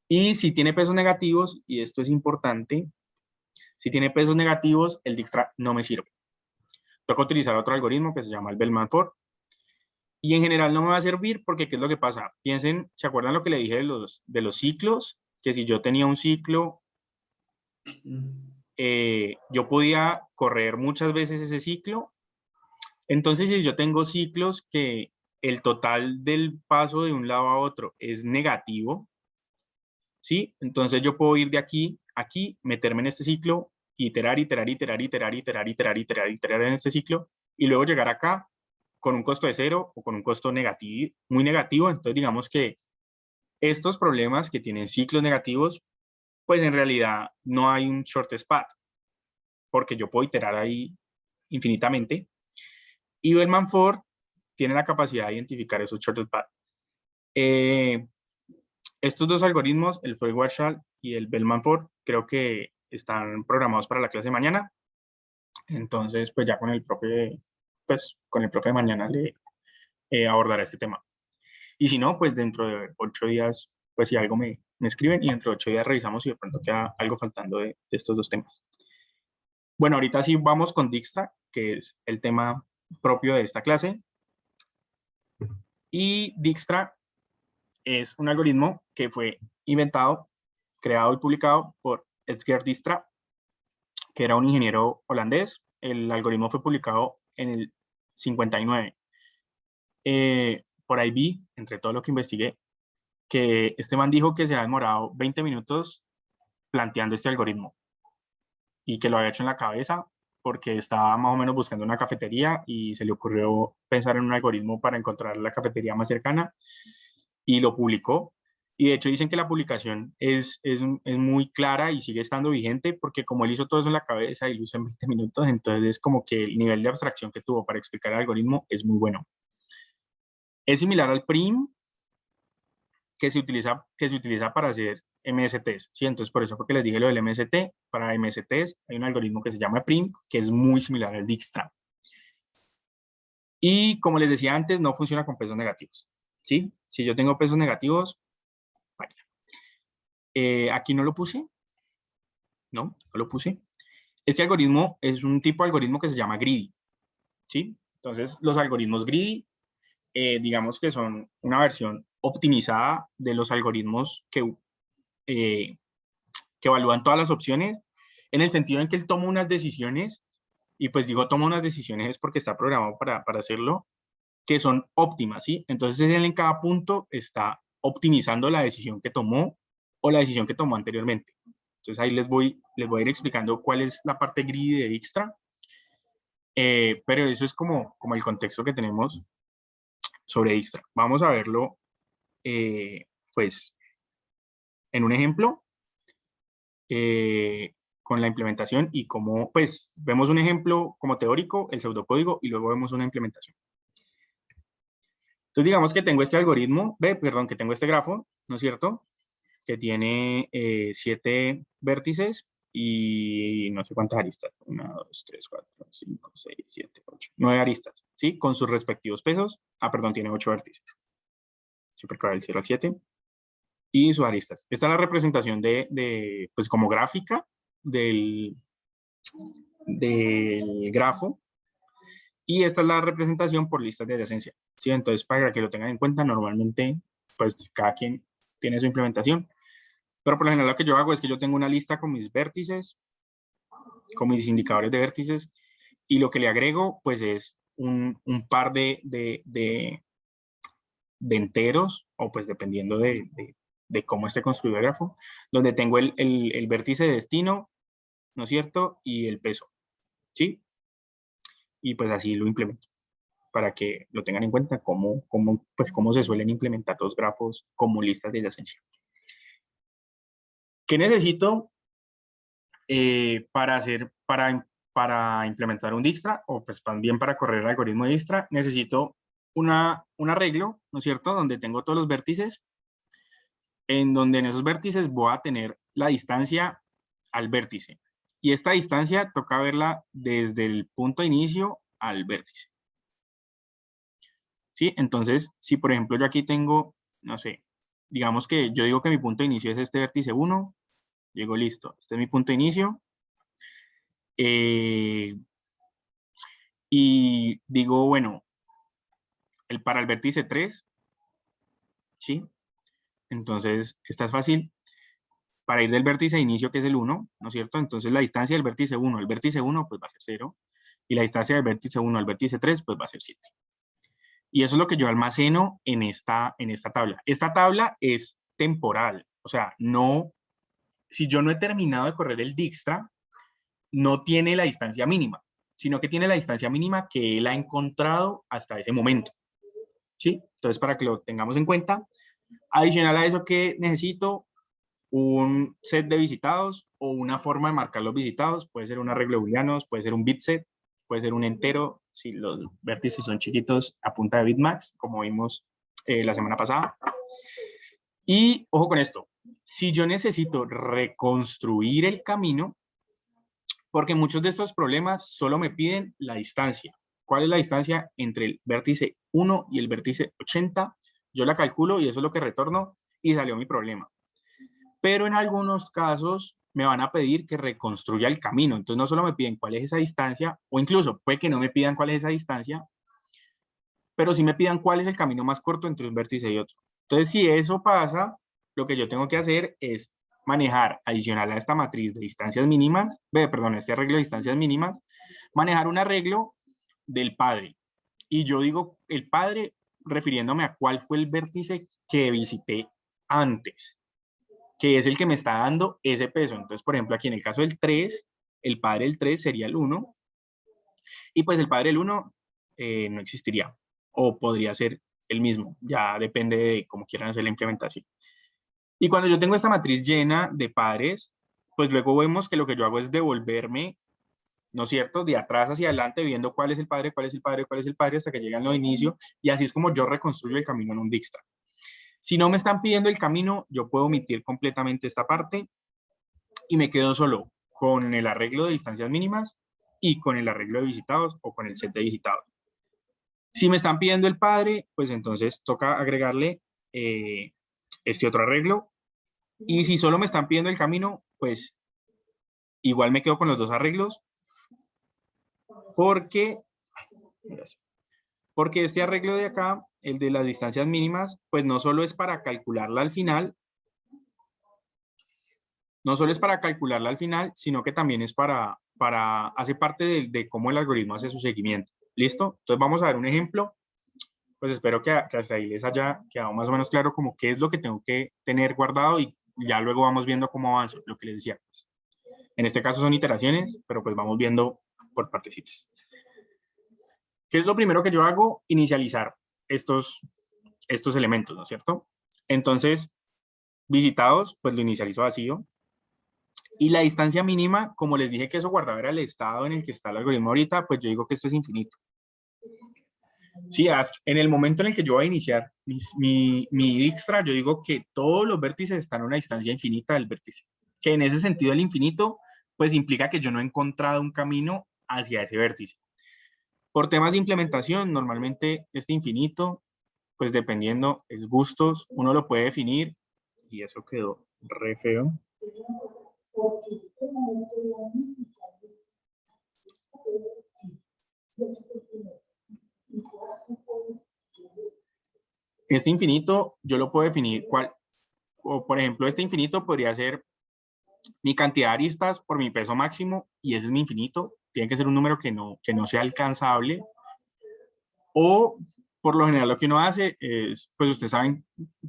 Speaker 1: Y si tiene pesos negativos, y esto es importante, si tiene pesos negativos, el Dijkstra no me sirve. Toca utilizar otro algoritmo que se llama el Bellman-Ford. Y en general no me va a servir porque, ¿qué es lo que pasa? Piensen, ¿se acuerdan lo que le dije de los ciclos? Que si yo tenía un ciclo, yo podía correr muchas veces ese ciclo. Entonces, si yo tengo ciclos que el total del paso de un lado a otro es negativo, ¿sí? Entonces yo puedo ir de aquí a aquí, meterme en este ciclo, iterar en este ciclo, y luego llegar acá con un costo de 0 o con un costo negativo, muy negativo. Entonces digamos que estos problemas que tienen ciclos negativos, pues en realidad no hay un shortest path, porque yo puedo iterar ahí infinitamente. Y Bellman-Ford tiene la capacidad de identificar esos shortest path. Estos dos algoritmos, el Floyd-Warshall y el Bellman-Ford, creo que están programados para la clase de mañana. Entonces, pues ya con el profe de mañana le abordará este tema. Y si no, pues dentro de 8 días, pues si algo me escriben y dentro de 8 días revisamos si de pronto queda algo faltando de estos dos temas. Bueno, ahorita sí vamos con Dijkstra, que es el tema propio de esta clase. Y Dijkstra es un algoritmo que fue inventado, creado y publicado por Edsger Dijkstra que era un ingeniero holandés. El algoritmo fue publicado en el 59. Por ahí vi, entre todo lo que investigué, que este man dijo que se ha demorado 20 minutos planteando este algoritmo y que lo había hecho en la cabeza porque estaba más o menos buscando una cafetería y se le ocurrió pensar en un algoritmo para encontrar la cafetería más cercana y lo publicó. Y de hecho dicen que la publicación es muy clara y sigue estando vigente porque como él hizo todo eso en la cabeza y lo hizo en 20 minutos, entonces es como que el nivel de abstracción que tuvo para explicar el algoritmo es muy bueno. Es similar al PRIM que se utiliza para hacer MSTs, ¿sí? Entonces por eso fue que les dije lo del MST. Para MSTs hay un algoritmo que se llama PRIM, que es muy similar al Dijkstra. Y como les decía antes, no funciona con pesos negativos, ¿sí? Si yo tengo pesos negativos, vaya. Aquí no lo puse, no lo puse. Este algoritmo es un tipo de algoritmo que se llama greedy, ¿sí? Entonces, los algoritmos greedy, digamos que son una versión optimizada de los algoritmos que evalúan todas las opciones, en el sentido en que él toma unas decisiones, y pues digo toma unas decisiones es porque está programado para hacerlo, que son óptimas, ¿sí? Entonces él en cada punto está optimizando la decisión que tomó o la decisión que tomó anteriormente. Entonces ahí les voy a ir explicando cuál es la parte greedy de Dijkstra, pero eso es como el contexto que tenemos sobre Dijkstra. Vamos a verlo, pues, en un ejemplo, con la implementación y cómo, pues, vemos un ejemplo como teórico, el pseudocódigo, y luego vemos una implementación. Entonces, digamos que tengo este algoritmo, perdón, que tengo este grafo, ¿no es cierto? Que tiene 7 vértices y no sé cuántas aristas. 1, 2, 3, 4, 5, 6, 7, 8, 9 aristas, ¿sí? Con sus respectivos pesos. Ah, perdón, tiene 8 vértices. Siempre que va del 0 al 7. Y sus aristas. Esta es la representación pues como gráfica del grafo. Y esta es la representación por listas de adyacencia, ¿sí? Entonces, para que lo tengan en cuenta, normalmente, pues cada quien tiene su implementación. Pero por lo general lo que yo hago es que yo tengo una lista con mis vértices, con mis indicadores de vértices, y lo que le agrego, pues es un par de enteros, o pues dependiendo de cómo esté construido el grafo, donde tengo el vértice de destino, ¿no es cierto? Y el peso, ¿sí? Y pues así lo implemento, para que lo tengan en cuenta pues cómo se suelen implementar los grafos como listas de adyacencia. ¿Qué necesito para implementar un Dijkstra, o pues también para correr el algoritmo de Dijkstra? Necesito un arreglo, ¿no es cierto? Donde tengo todos los vértices, en donde en esos vértices voy a tener la distancia al vértice. Y esta distancia toca verla desde el punto de inicio al vértice. ¿Sí? Entonces, si por ejemplo yo aquí tengo, no sé, digamos que yo digo que mi punto de inicio es este vértice 1, digo listo, este es mi punto de inicio. Y digo, bueno, para el vértice 3, ¿sí? Entonces, esta es fácil. Para ir del vértice de inicio, que es el 1, ¿no es cierto? Entonces, la distancia del vértice 1 al vértice 1, pues va a ser 0. Y la distancia del vértice 1 al vértice 3, pues va a ser 7. Y eso es lo que yo almaceno en esta tabla. Esta tabla es temporal. O sea, no, si yo no he terminado de correr el Dijkstra, no tiene la distancia mínima, sino que tiene la distancia mínima que él ha encontrado hasta ese momento. ¿Sí? Entonces, para que lo tengamos en cuenta, adicional a eso, que necesito un set de visitados o una forma de marcar los visitados. Puede ser un arreglo booleanos, puede ser un bitset, puede ser un entero, si los vértices son chiquitos, a punta de bitmax, como vimos la semana pasada. Y ojo con esto, si yo necesito reconstruir el camino, porque muchos de estos problemas solo me piden la distancia. ¿Cuál es la distancia entre el vértice 1 y el vértice 80? Yo la calculo y eso es lo que retorno y salió mi problema. Pero en algunos casos me van a pedir que reconstruya el camino. Entonces no solo me piden cuál es esa distancia, o incluso puede que no me pidan cuál es esa distancia, pero sí me pidan cuál es el camino más corto entre un vértice y otro. Entonces, si eso pasa, lo que yo tengo que hacer es manejar, adicional a esta matriz de distancias mínimas, perdón, este arreglo de distancias mínimas, manejar un arreglo del padre. Y yo digo el padre refiriéndome a cuál fue el vértice que visité antes, que es el que me está dando ese peso. Entonces, por ejemplo, aquí en el caso del 3, el padre del 3 sería el 1, y pues el padre del 1 no existiría, o podría ser el mismo, ya depende de cómo quieran hacer la implementación. Y cuando yo tengo esta matriz llena de padres, pues luego vemos que lo que yo hago es devolverme, ¿no es cierto?, de atrás hacia adelante, viendo cuál es el padre, cuál es el padre, cuál es el padre, hasta que llegan los inicios, y así es como yo reconstruyo el camino en un Dijkstra. Si no me están pidiendo el camino, yo puedo omitir completamente esta parte y me quedo solo con el arreglo de distancias mínimas y con el arreglo de visitados o con el set de visitados. Si me están pidiendo el padre, pues entonces toca agregarle este otro arreglo. Y si solo me están pidiendo el camino, pues igual me quedo con los dos arreglos, porque este arreglo de acá, el de las distancias mínimas, pues no solo es para calcularla al final, sino que también es hace parte de cómo el algoritmo hace su seguimiento. ¿Listo? Entonces vamos a ver un ejemplo. Pues espero que hasta ahí les haya quedado más o menos claro como qué es lo que tengo que tener guardado, y ya luego vamos viendo cómo avanzo, lo que les decía. Pues. En este caso son iteraciones, pero pues vamos viendo por partecitas. ¿Qué es lo primero que yo hago? Inicializar estos elementos, ¿no es cierto? Entonces, visitados, pues lo inicializo vacío. Y la distancia mínima, como les dije que eso guardaba era el estado en el que está el algoritmo ahorita, pues yo digo que esto es infinito. Sí, en el momento en el que yo voy a iniciar mi Dijkstra, yo digo que todos los vértices están a una distancia infinita del vértice. Que en ese sentido el infinito, pues implica que yo no he encontrado un camino hacia ese vértice. Por temas de implementación, normalmente este infinito, pues dependiendo, es gustos, uno lo puede definir, y eso quedó re feo. Este infinito yo lo puedo definir o por ejemplo este infinito podría ser mi cantidad de aristas por mi peso máximo, y ese es mi infinito, tiene que ser un número que no sea alcanzable, o por lo general lo que uno hace es, pues ustedes saben,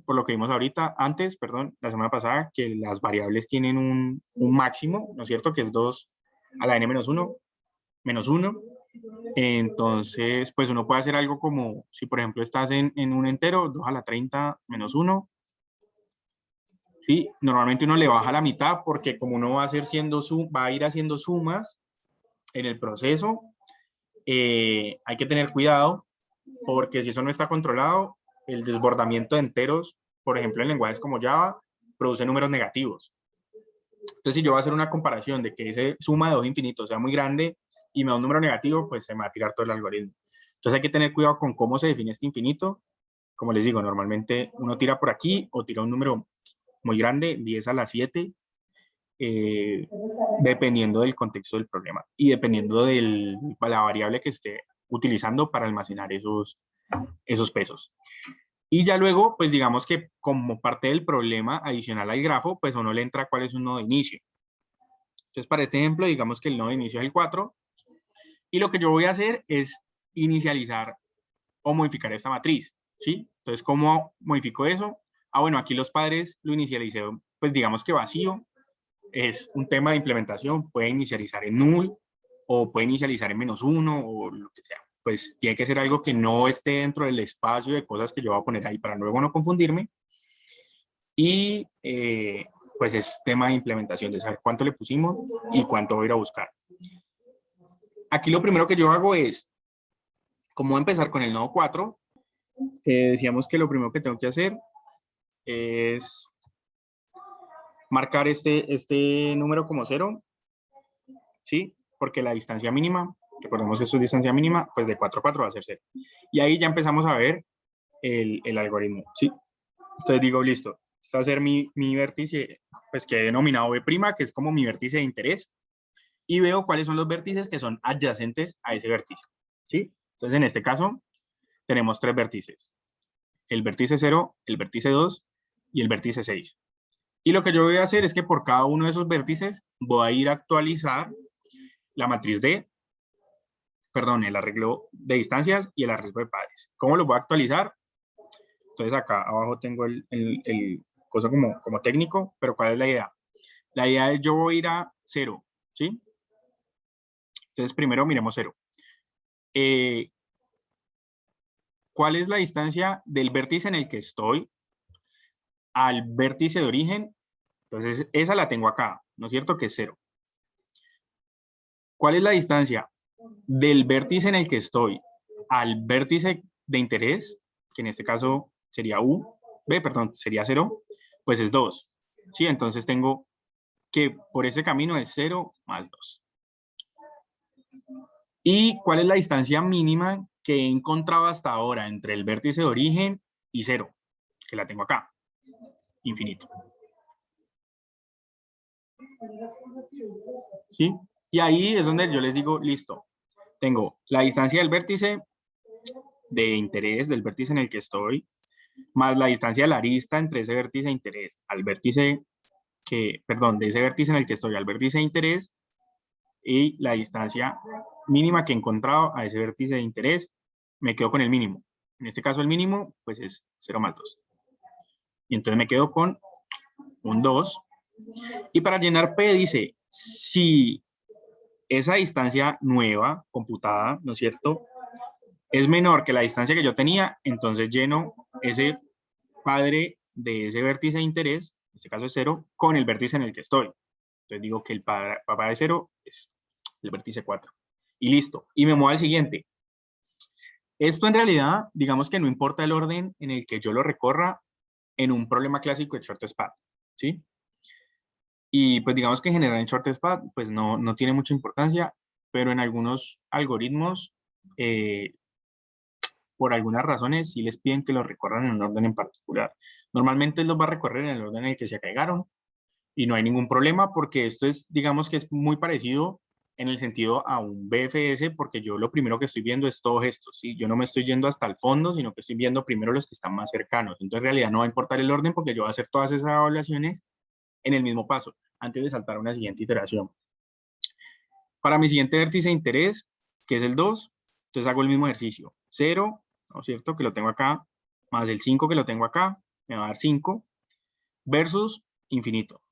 Speaker 1: por lo que vimos ahorita, la semana pasada, que las variables tienen un máximo, ¿no es cierto?, que es 2 a la n menos 1, menos 1. Entonces, pues uno puede hacer algo como, si por ejemplo estás en un entero, 2 a la 30 menos 1, ¿sí? Normalmente uno le baja la mitad, porque como uno va a ir haciendo sumas en el proceso, hay que tener cuidado, porque si eso no está controlado, el desbordamiento de enteros, por ejemplo en lenguajes como Java, produce números negativos. Entonces, si yo voy a hacer una comparación de que esa suma de dos infinitos sea muy grande y me da un número negativo, pues se me va a tirar todo el algoritmo. Entonces hay que tener cuidado con cómo se define este infinito. Como les digo, normalmente uno tira por aquí o tira un número muy grande, 10 a la 7, dependiendo del contexto del problema y dependiendo de la variable que esté utilizando para almacenar esos pesos. Y ya luego, pues digamos que como parte del problema adicional al grafo, pues a uno le entra cuál es un nodo de inicio. Entonces, para este ejemplo, digamos que el nodo de inicio es el 4, y lo que yo voy a hacer es inicializar o modificar esta matriz, ¿sí? Entonces, ¿cómo modifico eso? Bueno, aquí los padres lo inicialicé, pues digamos que vacío, es un tema de implementación, puede inicializar en null, o puede inicializar en -1, o lo que sea. Pues tiene que ser algo que no esté dentro del espacio de cosas que yo voy a poner ahí para luego no confundirme. Y pues es tema de implementación, de saber cuánto le pusimos y cuánto voy a ir a buscar. Aquí lo primero que yo hago es, como empezar con el nodo 4, decíamos que lo primero que tengo que hacer es marcar este número como 0, ¿sí? Porque la distancia mínima, recordemos que esto es distancia mínima, pues de 4 a 4 va a ser 0. Y ahí ya empezamos a ver el algoritmo, ¿sí? Entonces digo, listo, este va a ser mi vértice, pues que he denominado B', que es como mi vértice de interés, y veo cuáles son los vértices que son adyacentes a ese vértice, ¿sí? Entonces en este caso tenemos 3 vértices, el vértice 0, el vértice 2 y el vértice 6. Y lo que yo voy a hacer es que por cada uno de esos vértices voy a ir a actualizar la matriz de, perdón, el arreglo de distancias y el arreglo de pares. ¿Cómo lo voy a actualizar? Entonces acá abajo tengo el cosa como técnico, pero ¿cuál es la idea? La idea es yo voy a ir a 0, ¿sí? Entonces primero miremos 0. ¿Cuál es la distancia del vértice en el que estoy al vértice de origen? Entonces esa la tengo acá, ¿no es cierto? Que es 0. ¿Cuál es la distancia del vértice en el que estoy al vértice de interés? Que en este caso sería perdón, sería 0, pues es 2. ¿Sí? Entonces tengo que por ese camino es 0 más 2. ¿Y cuál es la distancia mínima que he encontrado hasta ahora entre el vértice de origen y 0? Que la tengo acá, infinito. ¿Sí? Y ahí es donde yo les digo, listo, tengo la distancia del vértice de interés, del vértice en el que estoy, más la distancia de la arista entre ese vértice de interés al vértice de ese vértice en el que estoy al vértice de interés, y la distancia mínima que he encontrado a ese vértice de interés, me quedo con el mínimo. En este caso el mínimo, pues es 0 más 2. Y entonces me quedo con un 2. Y para llenar P dice, si esa distancia nueva, computada, ¿no es cierto?, es menor que la distancia que yo tenía, entonces lleno ese padre de ese vértice de interés, en este caso es 0, con el vértice en el que estoy. Entonces digo que el papá de 0 es el vértice 4. Y listo. Y me muevo al siguiente. Esto en realidad, digamos que no importa el orden en el que yo lo recorra en un problema clásico de short span, ¿sí? Y pues digamos que en general en short span pues no tiene mucha importancia, pero en algunos algoritmos, por algunas razones, sí les piden que lo recorran en un orden en particular. Normalmente los va a recorrer en el orden en el que se caigaron y no hay ningún problema porque esto es, digamos que es muy parecido en el sentido a un BFS, porque yo lo primero que estoy viendo es todos estos, ¿sí? Yo no me estoy yendo hasta el fondo, sino que estoy viendo primero los que están más cercanos. Entonces, en realidad no va a importar el orden porque yo voy a hacer todas esas evaluaciones en el mismo paso, antes de saltar a una siguiente iteración. Para mi siguiente vértice de interés, que es el 2, entonces hago el mismo ejercicio. 0, ¿no es cierto? Que lo tengo acá, más el 5 que lo tengo acá, me va a dar 5, versus infinito.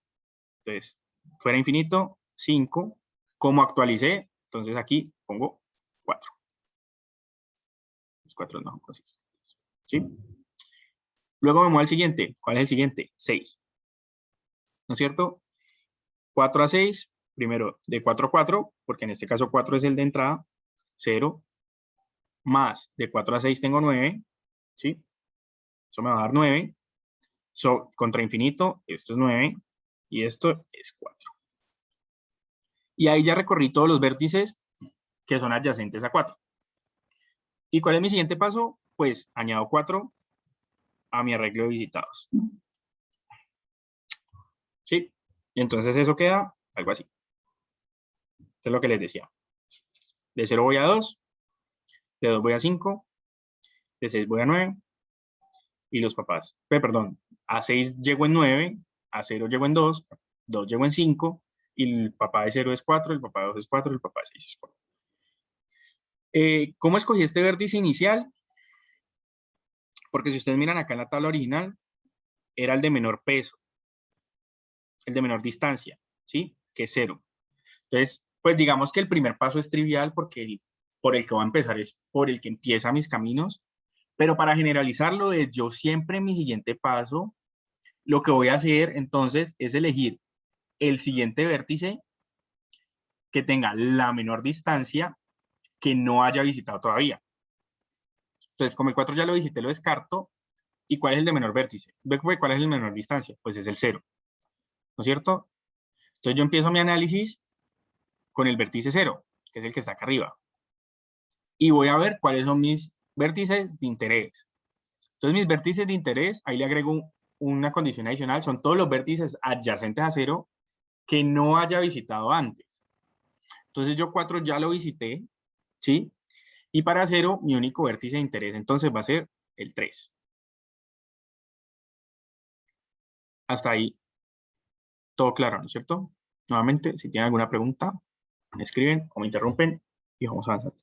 Speaker 1: Entonces, fuera infinito, 5. Como actualicé, entonces aquí pongo 4. Los 4 no son consistentes. ¿Sí? Luego me muevo al siguiente. ¿Cuál es el siguiente? 6. ¿No es cierto? 4 a 6. Primero, de 4 a 4, porque en este caso 4 es el de entrada. 0. Más de 4 a 6 tengo 9. ¿Sí? Eso me va a dar 9. Contra infinito, esto es 9. Y esto es 4. Y ahí ya recorrí todos los vértices que son adyacentes a 4. ¿Y cuál es mi siguiente paso? Pues añado 4 a mi arreglo de visitados. ¿Sí? Y entonces eso queda algo así. Esto es lo que les decía. De 0 voy a 2, de 2 voy a 5, de 6 voy a 9, y los papás, perdón, a 6 llego en 9, a 0 llego en 2, 2 llego en 5, y el papá de 0 es 4, el papá de 2 es 4, el papá de 6 es 4. ¿Cómo escogí este vértice inicial? Porque si ustedes miran acá en la tabla original, era el de menor peso, el de menor distancia, ¿sí? Que es 0. Entonces, pues digamos que el primer paso es trivial porque por el que voy a empezar es por el que empieza mis caminos, pero para generalizarlo es yo siempre en mi siguiente paso, lo que voy a hacer entonces es elegir el siguiente vértice que tenga la menor distancia que no haya visitado todavía. Entonces, como el 4 ya lo visité, lo descarto. ¿Y cuál es el de menor vértice? ¿Cuál es el menor distancia? Pues es el 0, ¿no es cierto? Entonces yo empiezo mi análisis con el vértice 0, que es el que está acá arriba. Y voy a ver cuáles son mis vértices de interés. Entonces mis vértices de interés, ahí le agrego una condición adicional, son todos los vértices adyacentes a 0 que no haya visitado antes. Entonces yo 4 ya lo visité, ¿sí? Y para 0, mi único vértice de interés entonces va a ser el 3. Hasta ahí Todo claro, ¿no es cierto? Nuevamente, si tienen alguna pregunta, me escriben o me interrumpen y vamos avanzando.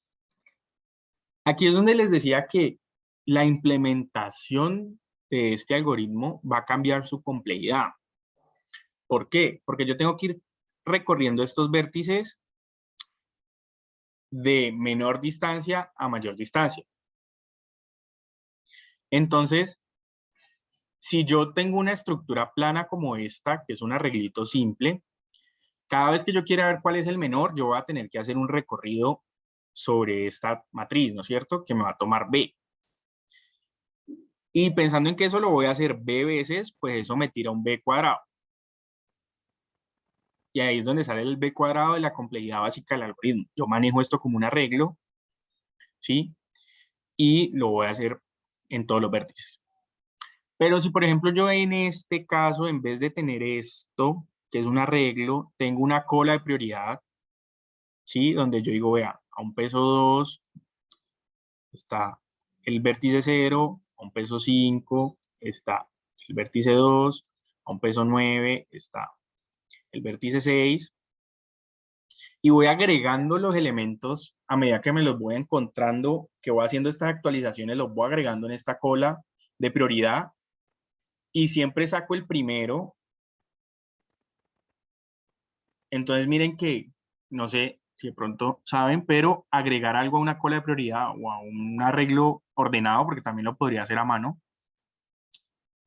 Speaker 1: Aquí es donde les decía que la implementación de este algoritmo va a cambiar su complejidad. ¿Por qué? Porque yo tengo que ir recorriendo estos vértices de menor distancia a mayor distancia. Entonces, si yo tengo una estructura plana como esta, que es un arreglito simple, cada vez que yo quiera ver cuál es el menor, yo voy a tener que hacer un recorrido sobre esta matriz, ¿no es cierto? Que me va a tomar B. Y pensando en que eso lo voy a hacer B veces, pues eso me tira un B cuadrado. Y ahí es donde sale el B cuadrado de la complejidad básica del algoritmo. Yo manejo esto como un arreglo, ¿sí? Y lo voy a hacer en todos los vértices. Pero si, por ejemplo, yo en este caso, en vez de tener esto, que es un arreglo, tengo una cola de prioridad, ¿sí? Donde yo digo, vea, a un peso 2 está el vértice 0, a un peso 5 está el vértice 2, a un peso 9 está el vértice 6, y voy agregando los elementos a medida que me los voy encontrando, que voy haciendo estas actualizaciones, los voy agregando en esta cola de prioridad, y siempre saco el primero. Entonces miren que, no sé si de pronto saben, pero agregar algo a una cola de prioridad o a un arreglo ordenado, porque también lo podría hacer a mano,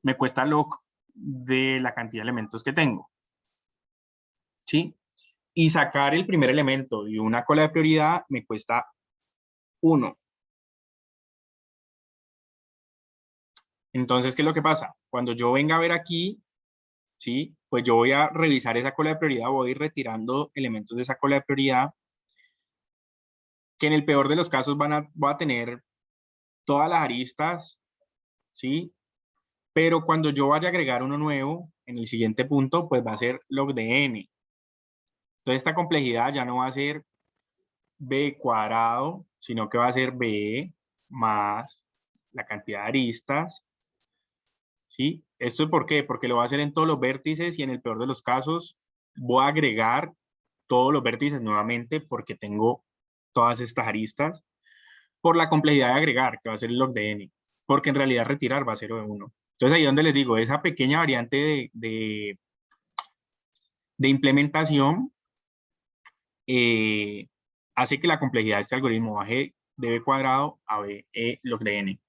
Speaker 1: me cuesta log de la cantidad de elementos que tengo, ¿sí? Y sacar el primer elemento de una cola de prioridad me cuesta 1. Entonces, ¿qué es lo que pasa? Cuando yo venga a ver aquí, ¿sí? Pues yo voy a revisar esa cola de prioridad, voy a ir retirando elementos de esa cola de prioridad, que en el peor de los casos voy a tener todas las aristas, ¿sí? Pero cuando yo vaya a agregar uno nuevo, en el siguiente punto, pues va a ser log de n. Entonces esta complejidad ya no va a ser b cuadrado, sino que va a ser b más la cantidad de aristas, ¿sí? ¿Esto es por qué? Porque lo voy a hacer en todos los vértices y en el peor de los casos voy a agregar todos los vértices nuevamente porque tengo todas estas aristas por la complejidad de agregar, que va a ser el log de n, porque en realidad retirar va a ser 0 de 1. Entonces ahí donde les digo, esa pequeña variante de implementación hace que la complejidad de este algoritmo baje de b cuadrado a b log de n.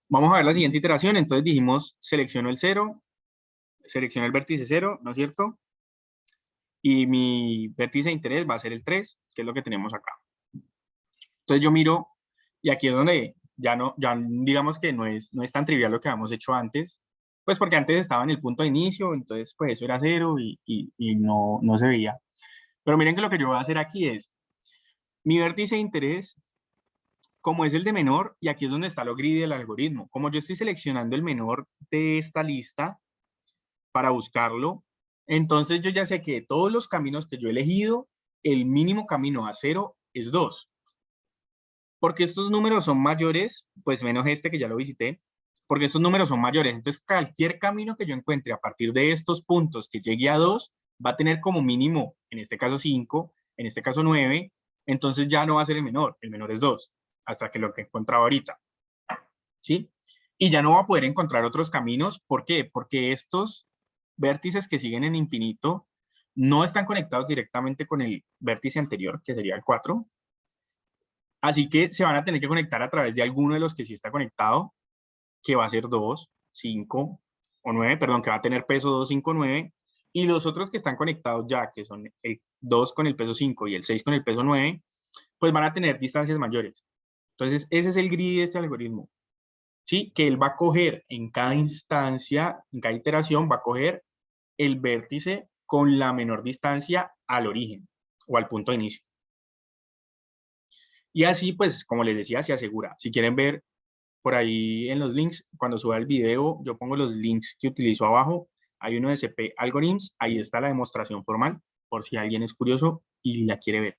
Speaker 1: Vamos a ver la siguiente iteración. Entonces dijimos, selecciono el 0, selecciono el vértice 0, ¿no es cierto? Y mi vértice de interés va a ser el 3, que es lo que tenemos acá. Entonces yo miro, y aquí es donde ya digamos que no es tan trivial lo que habíamos hecho antes, pues porque antes estaba en el punto de inicio, entonces pues eso era 0 y no se veía. Pero miren que lo que yo voy a hacer aquí es, mi vértice de interés, como es el de menor, y aquí es donde está lo greedy del algoritmo, como yo estoy seleccionando el menor de esta lista para buscarlo, entonces yo ya sé que de todos los caminos que yo he elegido, el mínimo camino a 0 es 2. Porque estos números son mayores, pues menos este que ya lo visité, porque estos números son mayores. Entonces, cualquier camino que yo encuentre a partir de estos puntos que llegue a 2, va a tener como mínimo, en este caso 5, en este caso 9, entonces ya no va a ser el menor es 2, hasta que lo que he encontrado ahorita, ¿sí? Y ya no va a poder encontrar otros caminos. ¿Por qué? Porque estos vértices que siguen en infinito no están conectados directamente con el vértice anterior, que sería el 4, así que se van a tener que conectar a través de alguno de los que sí está conectado, que va a ser 2, 5 o 9, perdón, que va a tener peso 2, 5, 9. Y los otros que están conectados ya, que son el 2 con el peso 5 y el 6 con el peso 9, pues van a tener distancias mayores. Entonces, ese es el greedy de este algoritmo, ¿sí? Que él va a coger en cada instancia, en cada iteración, va a coger el vértice con la menor distancia al origen o al punto de inicio. Y así, pues, como les decía, se asegura. Si quieren ver por ahí en los links, cuando suba el video, yo pongo los links que utilizo abajo. Hay uno de CP Algorithms, ahí está la demostración formal, por si alguien es curioso y la quiere ver.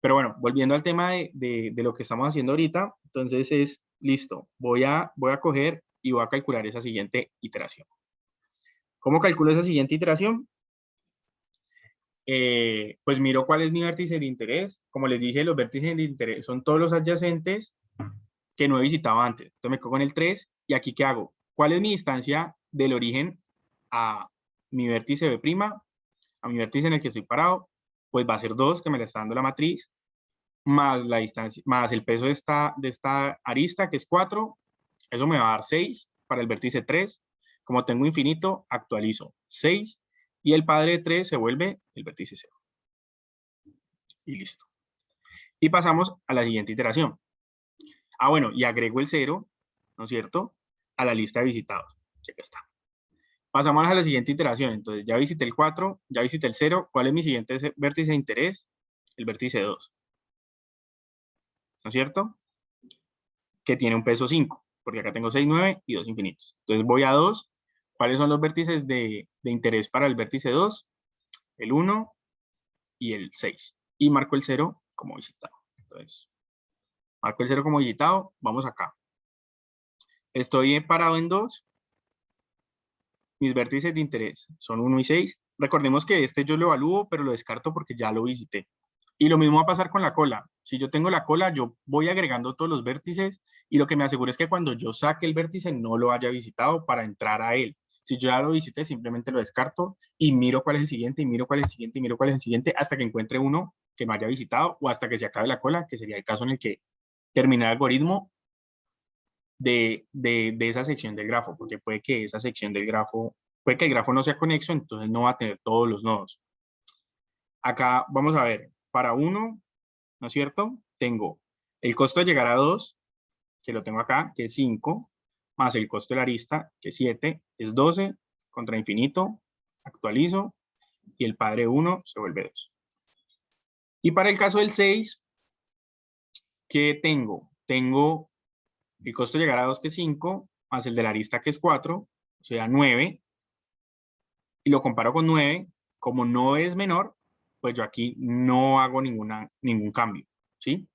Speaker 1: Pero bueno, volviendo al tema de lo que estamos haciendo ahorita, entonces es, listo, voy a coger y voy a calcular esa siguiente iteración. ¿Cómo calculo esa siguiente iteración? Pues miro cuál es mi vértice de interés. Como les dije, los vértices de interés son todos los adyacentes que no he visitado antes. Entonces me quedo con el 3 y aquí ¿qué hago? ¿Cuál es mi distancia del origen a mi vértice B', a mi vértice en el que estoy parado? Pues va a ser 2, que me la está dando la matriz, más la distancia, más el peso de esta arista, que es 4. Eso me va a dar 6 para el vértice 3. Como tengo infinito, actualizo 6 y el padre de 3 se vuelve el vértice 0. Y listo. Y pasamos a la siguiente iteración. Bueno, y agrego el 0, ¿no es cierto?, a la lista de visitados. Aquí está. Pasamos a la siguiente iteración. Entonces, ya visité el 4, ya visité el 0. ¿Cuál es mi siguiente vértice de interés? El vértice 2. ¿No es cierto? Que tiene un peso 5, porque acá tengo 6, 9 y 2 infinitos. Entonces, voy a 2. ¿Cuáles son los vértices de interés para el vértice 2? El 1 y el 6. Y marco el 0 como visitado. Entonces, marco el 0 como visitado. Vamos acá. Estoy parado en 2. Mis vértices de interés son 1 y 6. Recordemos que este yo lo evalúo, pero lo descarto porque ya lo visité. Y lo mismo va a pasar con la cola. Si yo tengo la cola, yo voy agregando todos los vértices y lo que me aseguro es que cuando yo saque el vértice no lo haya visitado para entrar a él. Si yo ya lo visité, simplemente lo descarto y miro cuál es el siguiente, y miro cuál es el siguiente, y miro cuál es el siguiente, hasta que encuentre uno que no haya visitado o hasta que se acabe la cola, que sería el caso en el que termine el algoritmo de esa sección del grafo, porque puede que esa sección del grafo, puede que el grafo no sea conexo, entonces no va a tener todos los nodos. Acá vamos a ver, para 1, ¿no es cierto? Tengo el costo de llegar a 2, que lo tengo acá, que es 5, más el costo de la arista, que es 7, es 12, contra infinito, actualizo, y el padre 1 se vuelve 2. Y para el caso del 6, ¿qué tengo? Tengo el costo de llegar a 2, que es 5, más el de la arista, que es 4, o sea, 9, y lo comparo con 9, como no es menor, pues yo aquí no hago ningún cambio, ¿sí?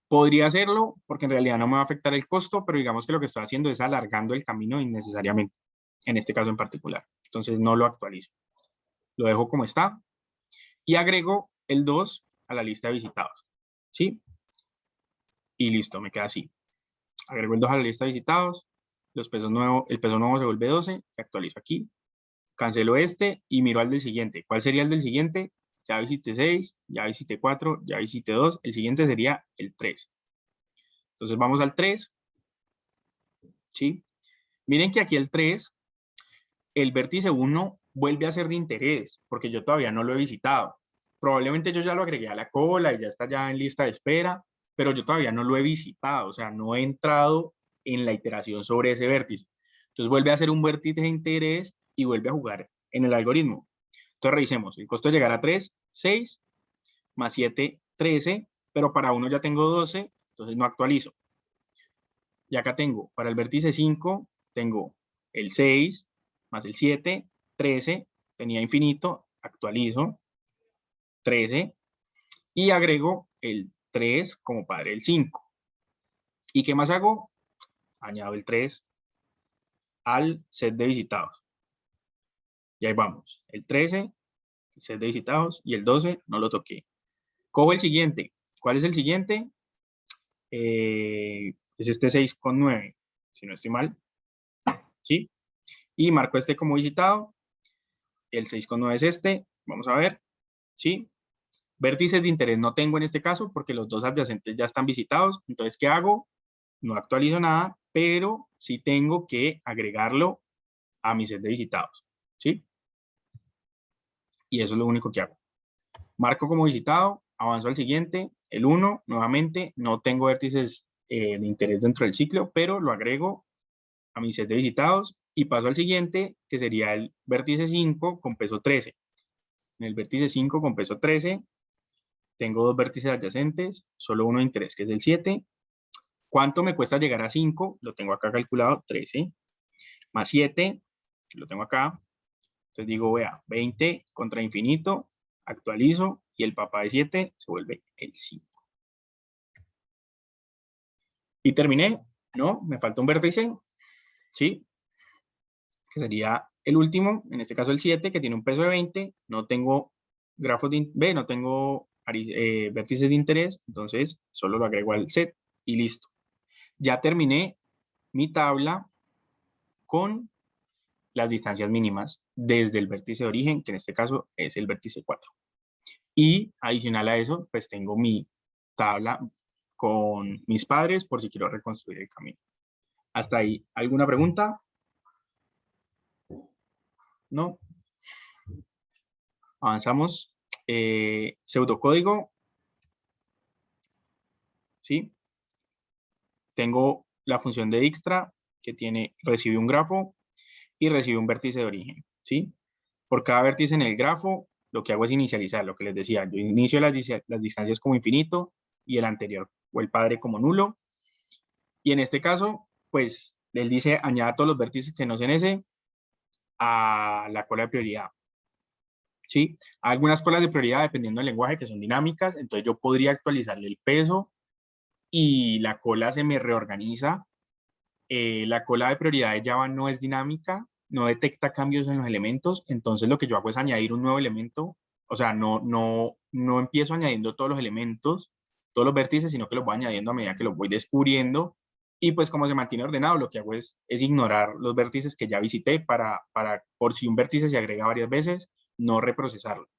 Speaker 1: Podría hacerlo porque en realidad no me va a afectar el costo, pero digamos que lo que estoy haciendo es alargando el camino innecesariamente, en este caso en particular. Entonces no lo actualizo. Lo dejo como está y agrego el 2 a la lista de visitados, ¿sí? Y listo, me queda así. Agrego el 2 a la lista de visitados, el peso nuevo se vuelve 12, y actualizo aquí. Cancelo este y miro al del siguiente. ¿Cuál sería el del siguiente? Ya visité 6, ya visité 4, ya visité 2. El siguiente sería el 3. Entonces vamos al 3. ¿Sí? Miren que aquí el 3, el vértice 1 vuelve a ser de interés, porque yo todavía no lo he visitado. Probablemente yo ya lo agregué a la cola y ya está ya en lista de espera, pero yo todavía no lo he visitado, o sea, no he entrado en la iteración sobre ese vértice. Entonces vuelve a ser un vértice de interés y vuelve a jugar en el algoritmo. Entonces revisemos, el costo de llegar a 3, 6, más 7, 13, pero para 1 ya tengo 12, entonces no actualizo. Y acá tengo, para el vértice 5, tengo el 6, más el 7, 13, tenía infinito, actualizo, 13, y agrego el 3 como padre del 5. ¿Y qué más hago? Añado el 3 al set de visitados. Y ahí vamos, el 13, el set de visitados, y el 12 no lo toqué. Cojo el siguiente. ¿Cuál es el siguiente? Es este 6 con 9, si no estoy mal, ¿sí? Y marco este como visitado. El 6 con 9 es este. Vamos a ver, ¿sí? Vértices de interés no tengo en este caso porque los dos adyacentes ya están visitados. Entonces, ¿qué hago? No actualizo nada, pero sí tengo que agregarlo a mi set de visitados, ¿sí? Y eso es lo único que hago. Marco como visitado, avanzo al siguiente, el 1, nuevamente, no tengo vértices de interés dentro del ciclo, pero lo agrego a mi set de visitados y paso al siguiente, que sería el vértice 5 con peso 13. En el vértice 5 con peso 13, tengo dos vértices adyacentes, solo uno de interés, que es el 7. ¿Cuánto me cuesta llegar a 5? Lo tengo acá calculado, 13, más 7, que lo tengo acá. Entonces digo, vea, 20 contra infinito, actualizo, y el papá de 7 se vuelve el 5. Y terminé, ¿no? Me falta un vértice, ¿sí? que sería el último, en este caso el 7, que tiene un peso de 20, no tengo grafos de, no tengo vértices de interés, entonces solo lo agrego al set y listo. Ya terminé mi tabla con las distancias mínimas desde el vértice de origen, que en este caso es el vértice 4. Y adicional a eso, pues tengo mi tabla con mis padres por si quiero reconstruir el camino. Hasta ahí, ¿alguna pregunta? ¿No? Avanzamos. Pseudocódigo. ¿Sí? Tengo la función de Dijkstra que recibe un grafo y recibe un vértice de origen. ¿Sí? Por cada vértice en el grafo, lo que hago es inicializar, lo que les decía. Yo inicio las distancias como infinito y el anterior o el padre como nulo. Y en este caso, pues, él dice, añada todos los vértices que no sean ese a la cola de prioridad. ¿Sí? Hay algunas colas de prioridad, dependiendo del lenguaje, que son dinámicas, entonces yo podría actualizarle el peso y la cola se me reorganiza. La cola de prioridad de Java no es dinámica, no detecta cambios en los elementos, entonces lo que yo hago es añadir un nuevo elemento, o sea, no empiezo añadiendo todos los elementos, todos los vértices, sino que los voy añadiendo a medida que los voy descubriendo, y pues como se mantiene ordenado, lo que hago es ignorar los vértices que ya visité por si un vértice se agrega varias veces, no reprocesarlo.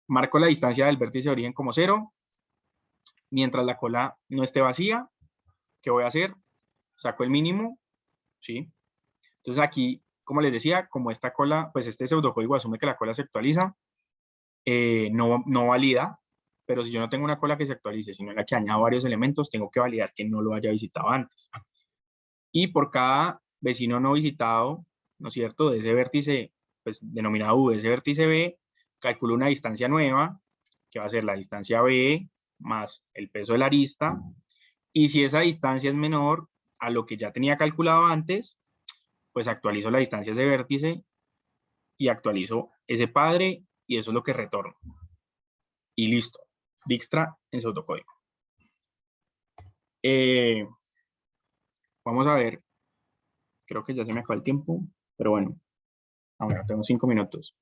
Speaker 1: Marco la distancia del vértice de origen como 0, mientras la cola no esté vacía, ¿qué voy a hacer? Saco el mínimo, ¿sí? Entonces aquí, como les decía, como esta cola, pues este pseudocódigo asume que la cola se actualiza, no valida, pero si yo no tengo una cola que se actualice, sino en la que añado varios elementos, tengo que validar que no lo haya visitado antes. Y por cada vecino no visitado, ¿no es cierto?, de ese vértice, pues denominado U, de ese vértice B, calculo una distancia nueva, que va a ser la distancia B más el peso de la arista, y si esa distancia es menor a lo que ya tenía calculado antes, pues actualizo la distancia de ese vértice y actualizo ese padre y eso es lo que retorno. Y listo. Dijkstra en pseudocódigo. Vamos a ver. Creo que ya se me acabó el tiempo, pero bueno. Ahora tengo 5 minutos.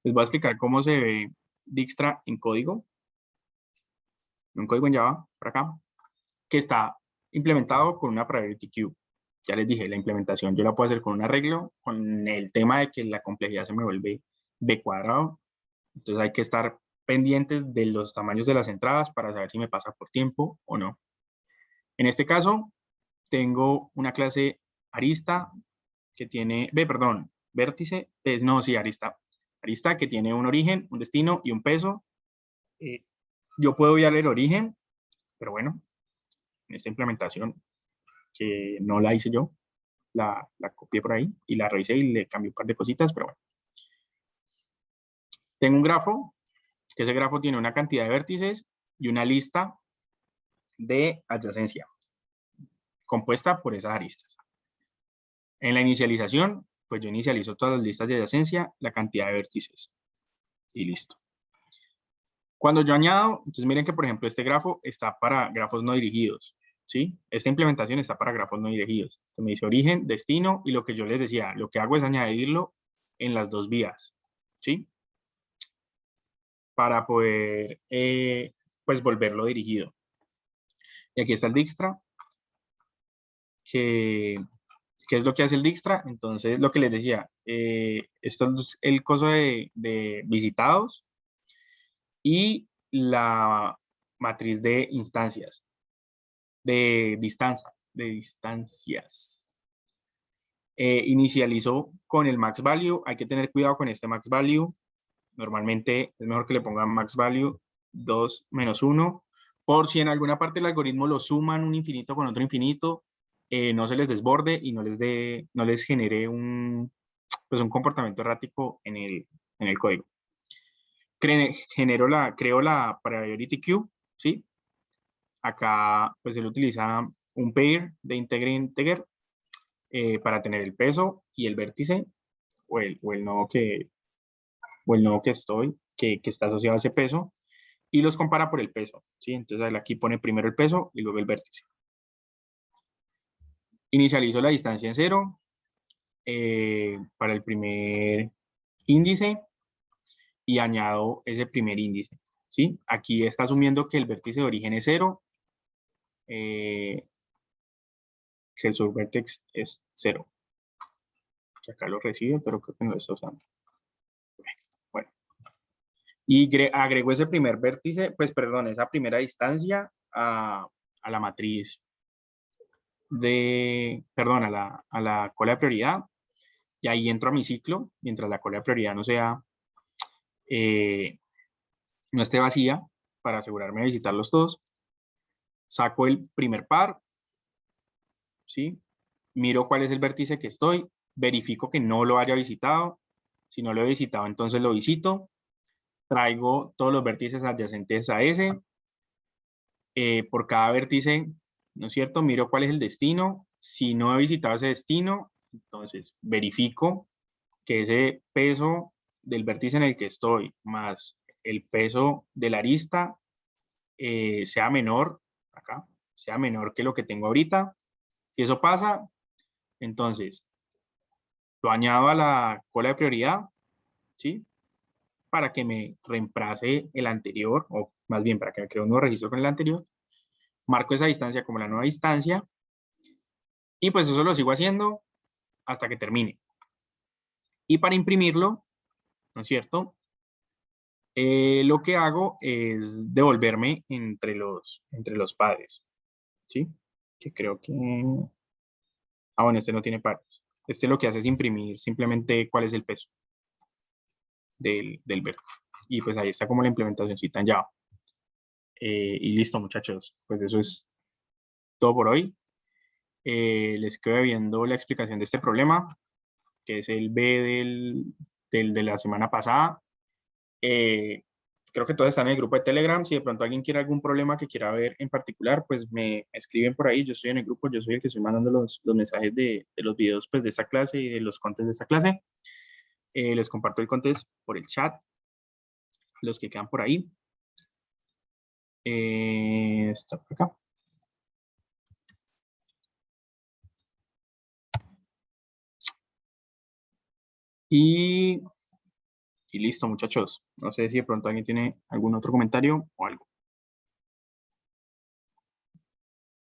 Speaker 1: Les voy a explicar cómo se ve Dijkstra en código. Un código en Java, por acá, que está implementado con una priority queue. Ya les dije, la implementación yo la puedo hacer con un arreglo, con el tema de que la complejidad se me vuelve B cuadrado. Entonces hay que estar pendientes de los tamaños de las entradas para saber si me pasa por tiempo o no. En este caso, tengo una clase arista que tiene, vértice, no, sí, arista. Arista que tiene un origen, un destino y un peso. Yo puedo ver el origen, pero bueno, en esta implementación que no la hice yo, la copié por ahí y la revisé y le cambié un par de cositas, pero bueno. Tengo un grafo, que ese grafo tiene una cantidad de vértices y una lista de adyacencia, compuesta por esas aristas. En la inicialización, pues yo inicializo todas las listas de adyacencia, la cantidad de vértices y listo. Cuando yo añado, entonces miren que por ejemplo este grafo está para grafos no dirigidos, ¿sí? Esta implementación está para grafos no dirigidos. Entonces me dice origen, destino y lo que yo les decía, lo que hago es añadirlo en las dos vías, ¿sí? Para poder, pues volverlo dirigido. Y aquí está el Dijkstra, que ¿qué es lo que hace el Dijkstra? Entonces, lo que les decía, esto es el coso de visitados y la matriz de instancias, de distancias. Inicializó con el max value, hay que tener cuidado con este max value. Normalmente es mejor que le pongan max value 2 menos 1, por si en alguna parte del algoritmo lo suman un infinito con otro infinito, no se les desborde y no les genere un comportamiento errático en el código. Creo la priority queue, ¿sí? Acá pues él utiliza un pair de integer para tener el peso y el vértice o el nodo que está asociado a ese peso y los compara por el peso, ¿sí? Entonces aquí pone primero el peso y luego el vértice. Inicializo la distancia en 0. para el primer índice y añado ese primer índice, ¿sí? Aquí está asumiendo que el vértice de origen es 0, que el subvértex es 0. Que acá lo recibe, pero creo que no lo está usando. Bueno. Y agrego ese primer vértice, pues perdón, esa primera distancia a la matriz perdón, a la cola de prioridad. Y ahí entro a mi ciclo, mientras la cola de prioridad no esté vacía, para asegurarme de visitarlos todos. Saco el primer par, ¿sí? Miro cuál es el vértice que estoy, verifico que no lo haya visitado. Si no lo he visitado, entonces lo visito. Traigo todos los vértices adyacentes a ese. Por cada vértice, ¿no es cierto? Miro cuál es el destino. Si no he visitado ese destino, entonces verifico que ese peso del vértice en el que estoy más el peso de la arista sea menor, acá, sea menor que lo que tengo ahorita. Si eso pasa, entonces lo añado a la cola de prioridad, ¿sí? Para que me reemplace el anterior, o más bien para que me cree un nuevo registro con el anterior. Marco esa distancia como la nueva distancia y pues eso lo sigo haciendo hasta que termine. Y para imprimirlo, ¿no es cierto? Lo que hago es devolverme entre los padres, ¿sí? Que creo que... Ah, bueno, este no tiene pares. Este lo que hace es imprimir simplemente cuál es el peso del verbo. Y pues ahí está como la implementación en Java. Y listo, muchachos. Pues eso es todo por hoy. Les quedo viendo la explicación de este problema, que es el B de la semana pasada. Creo que todos están en el grupo de Telegram. Si de pronto alguien quiere algún problema que quiera ver en particular, pues me escriben por ahí. Yo estoy en el grupo, yo soy el que estoy mandando los mensajes de los videos pues, de esta clase y de los contes de esta clase. Les comparto el contest por el chat, los que quedan por ahí. Está por acá. Y listo, muchachos. No sé si de pronto alguien tiene algún otro comentario o algo.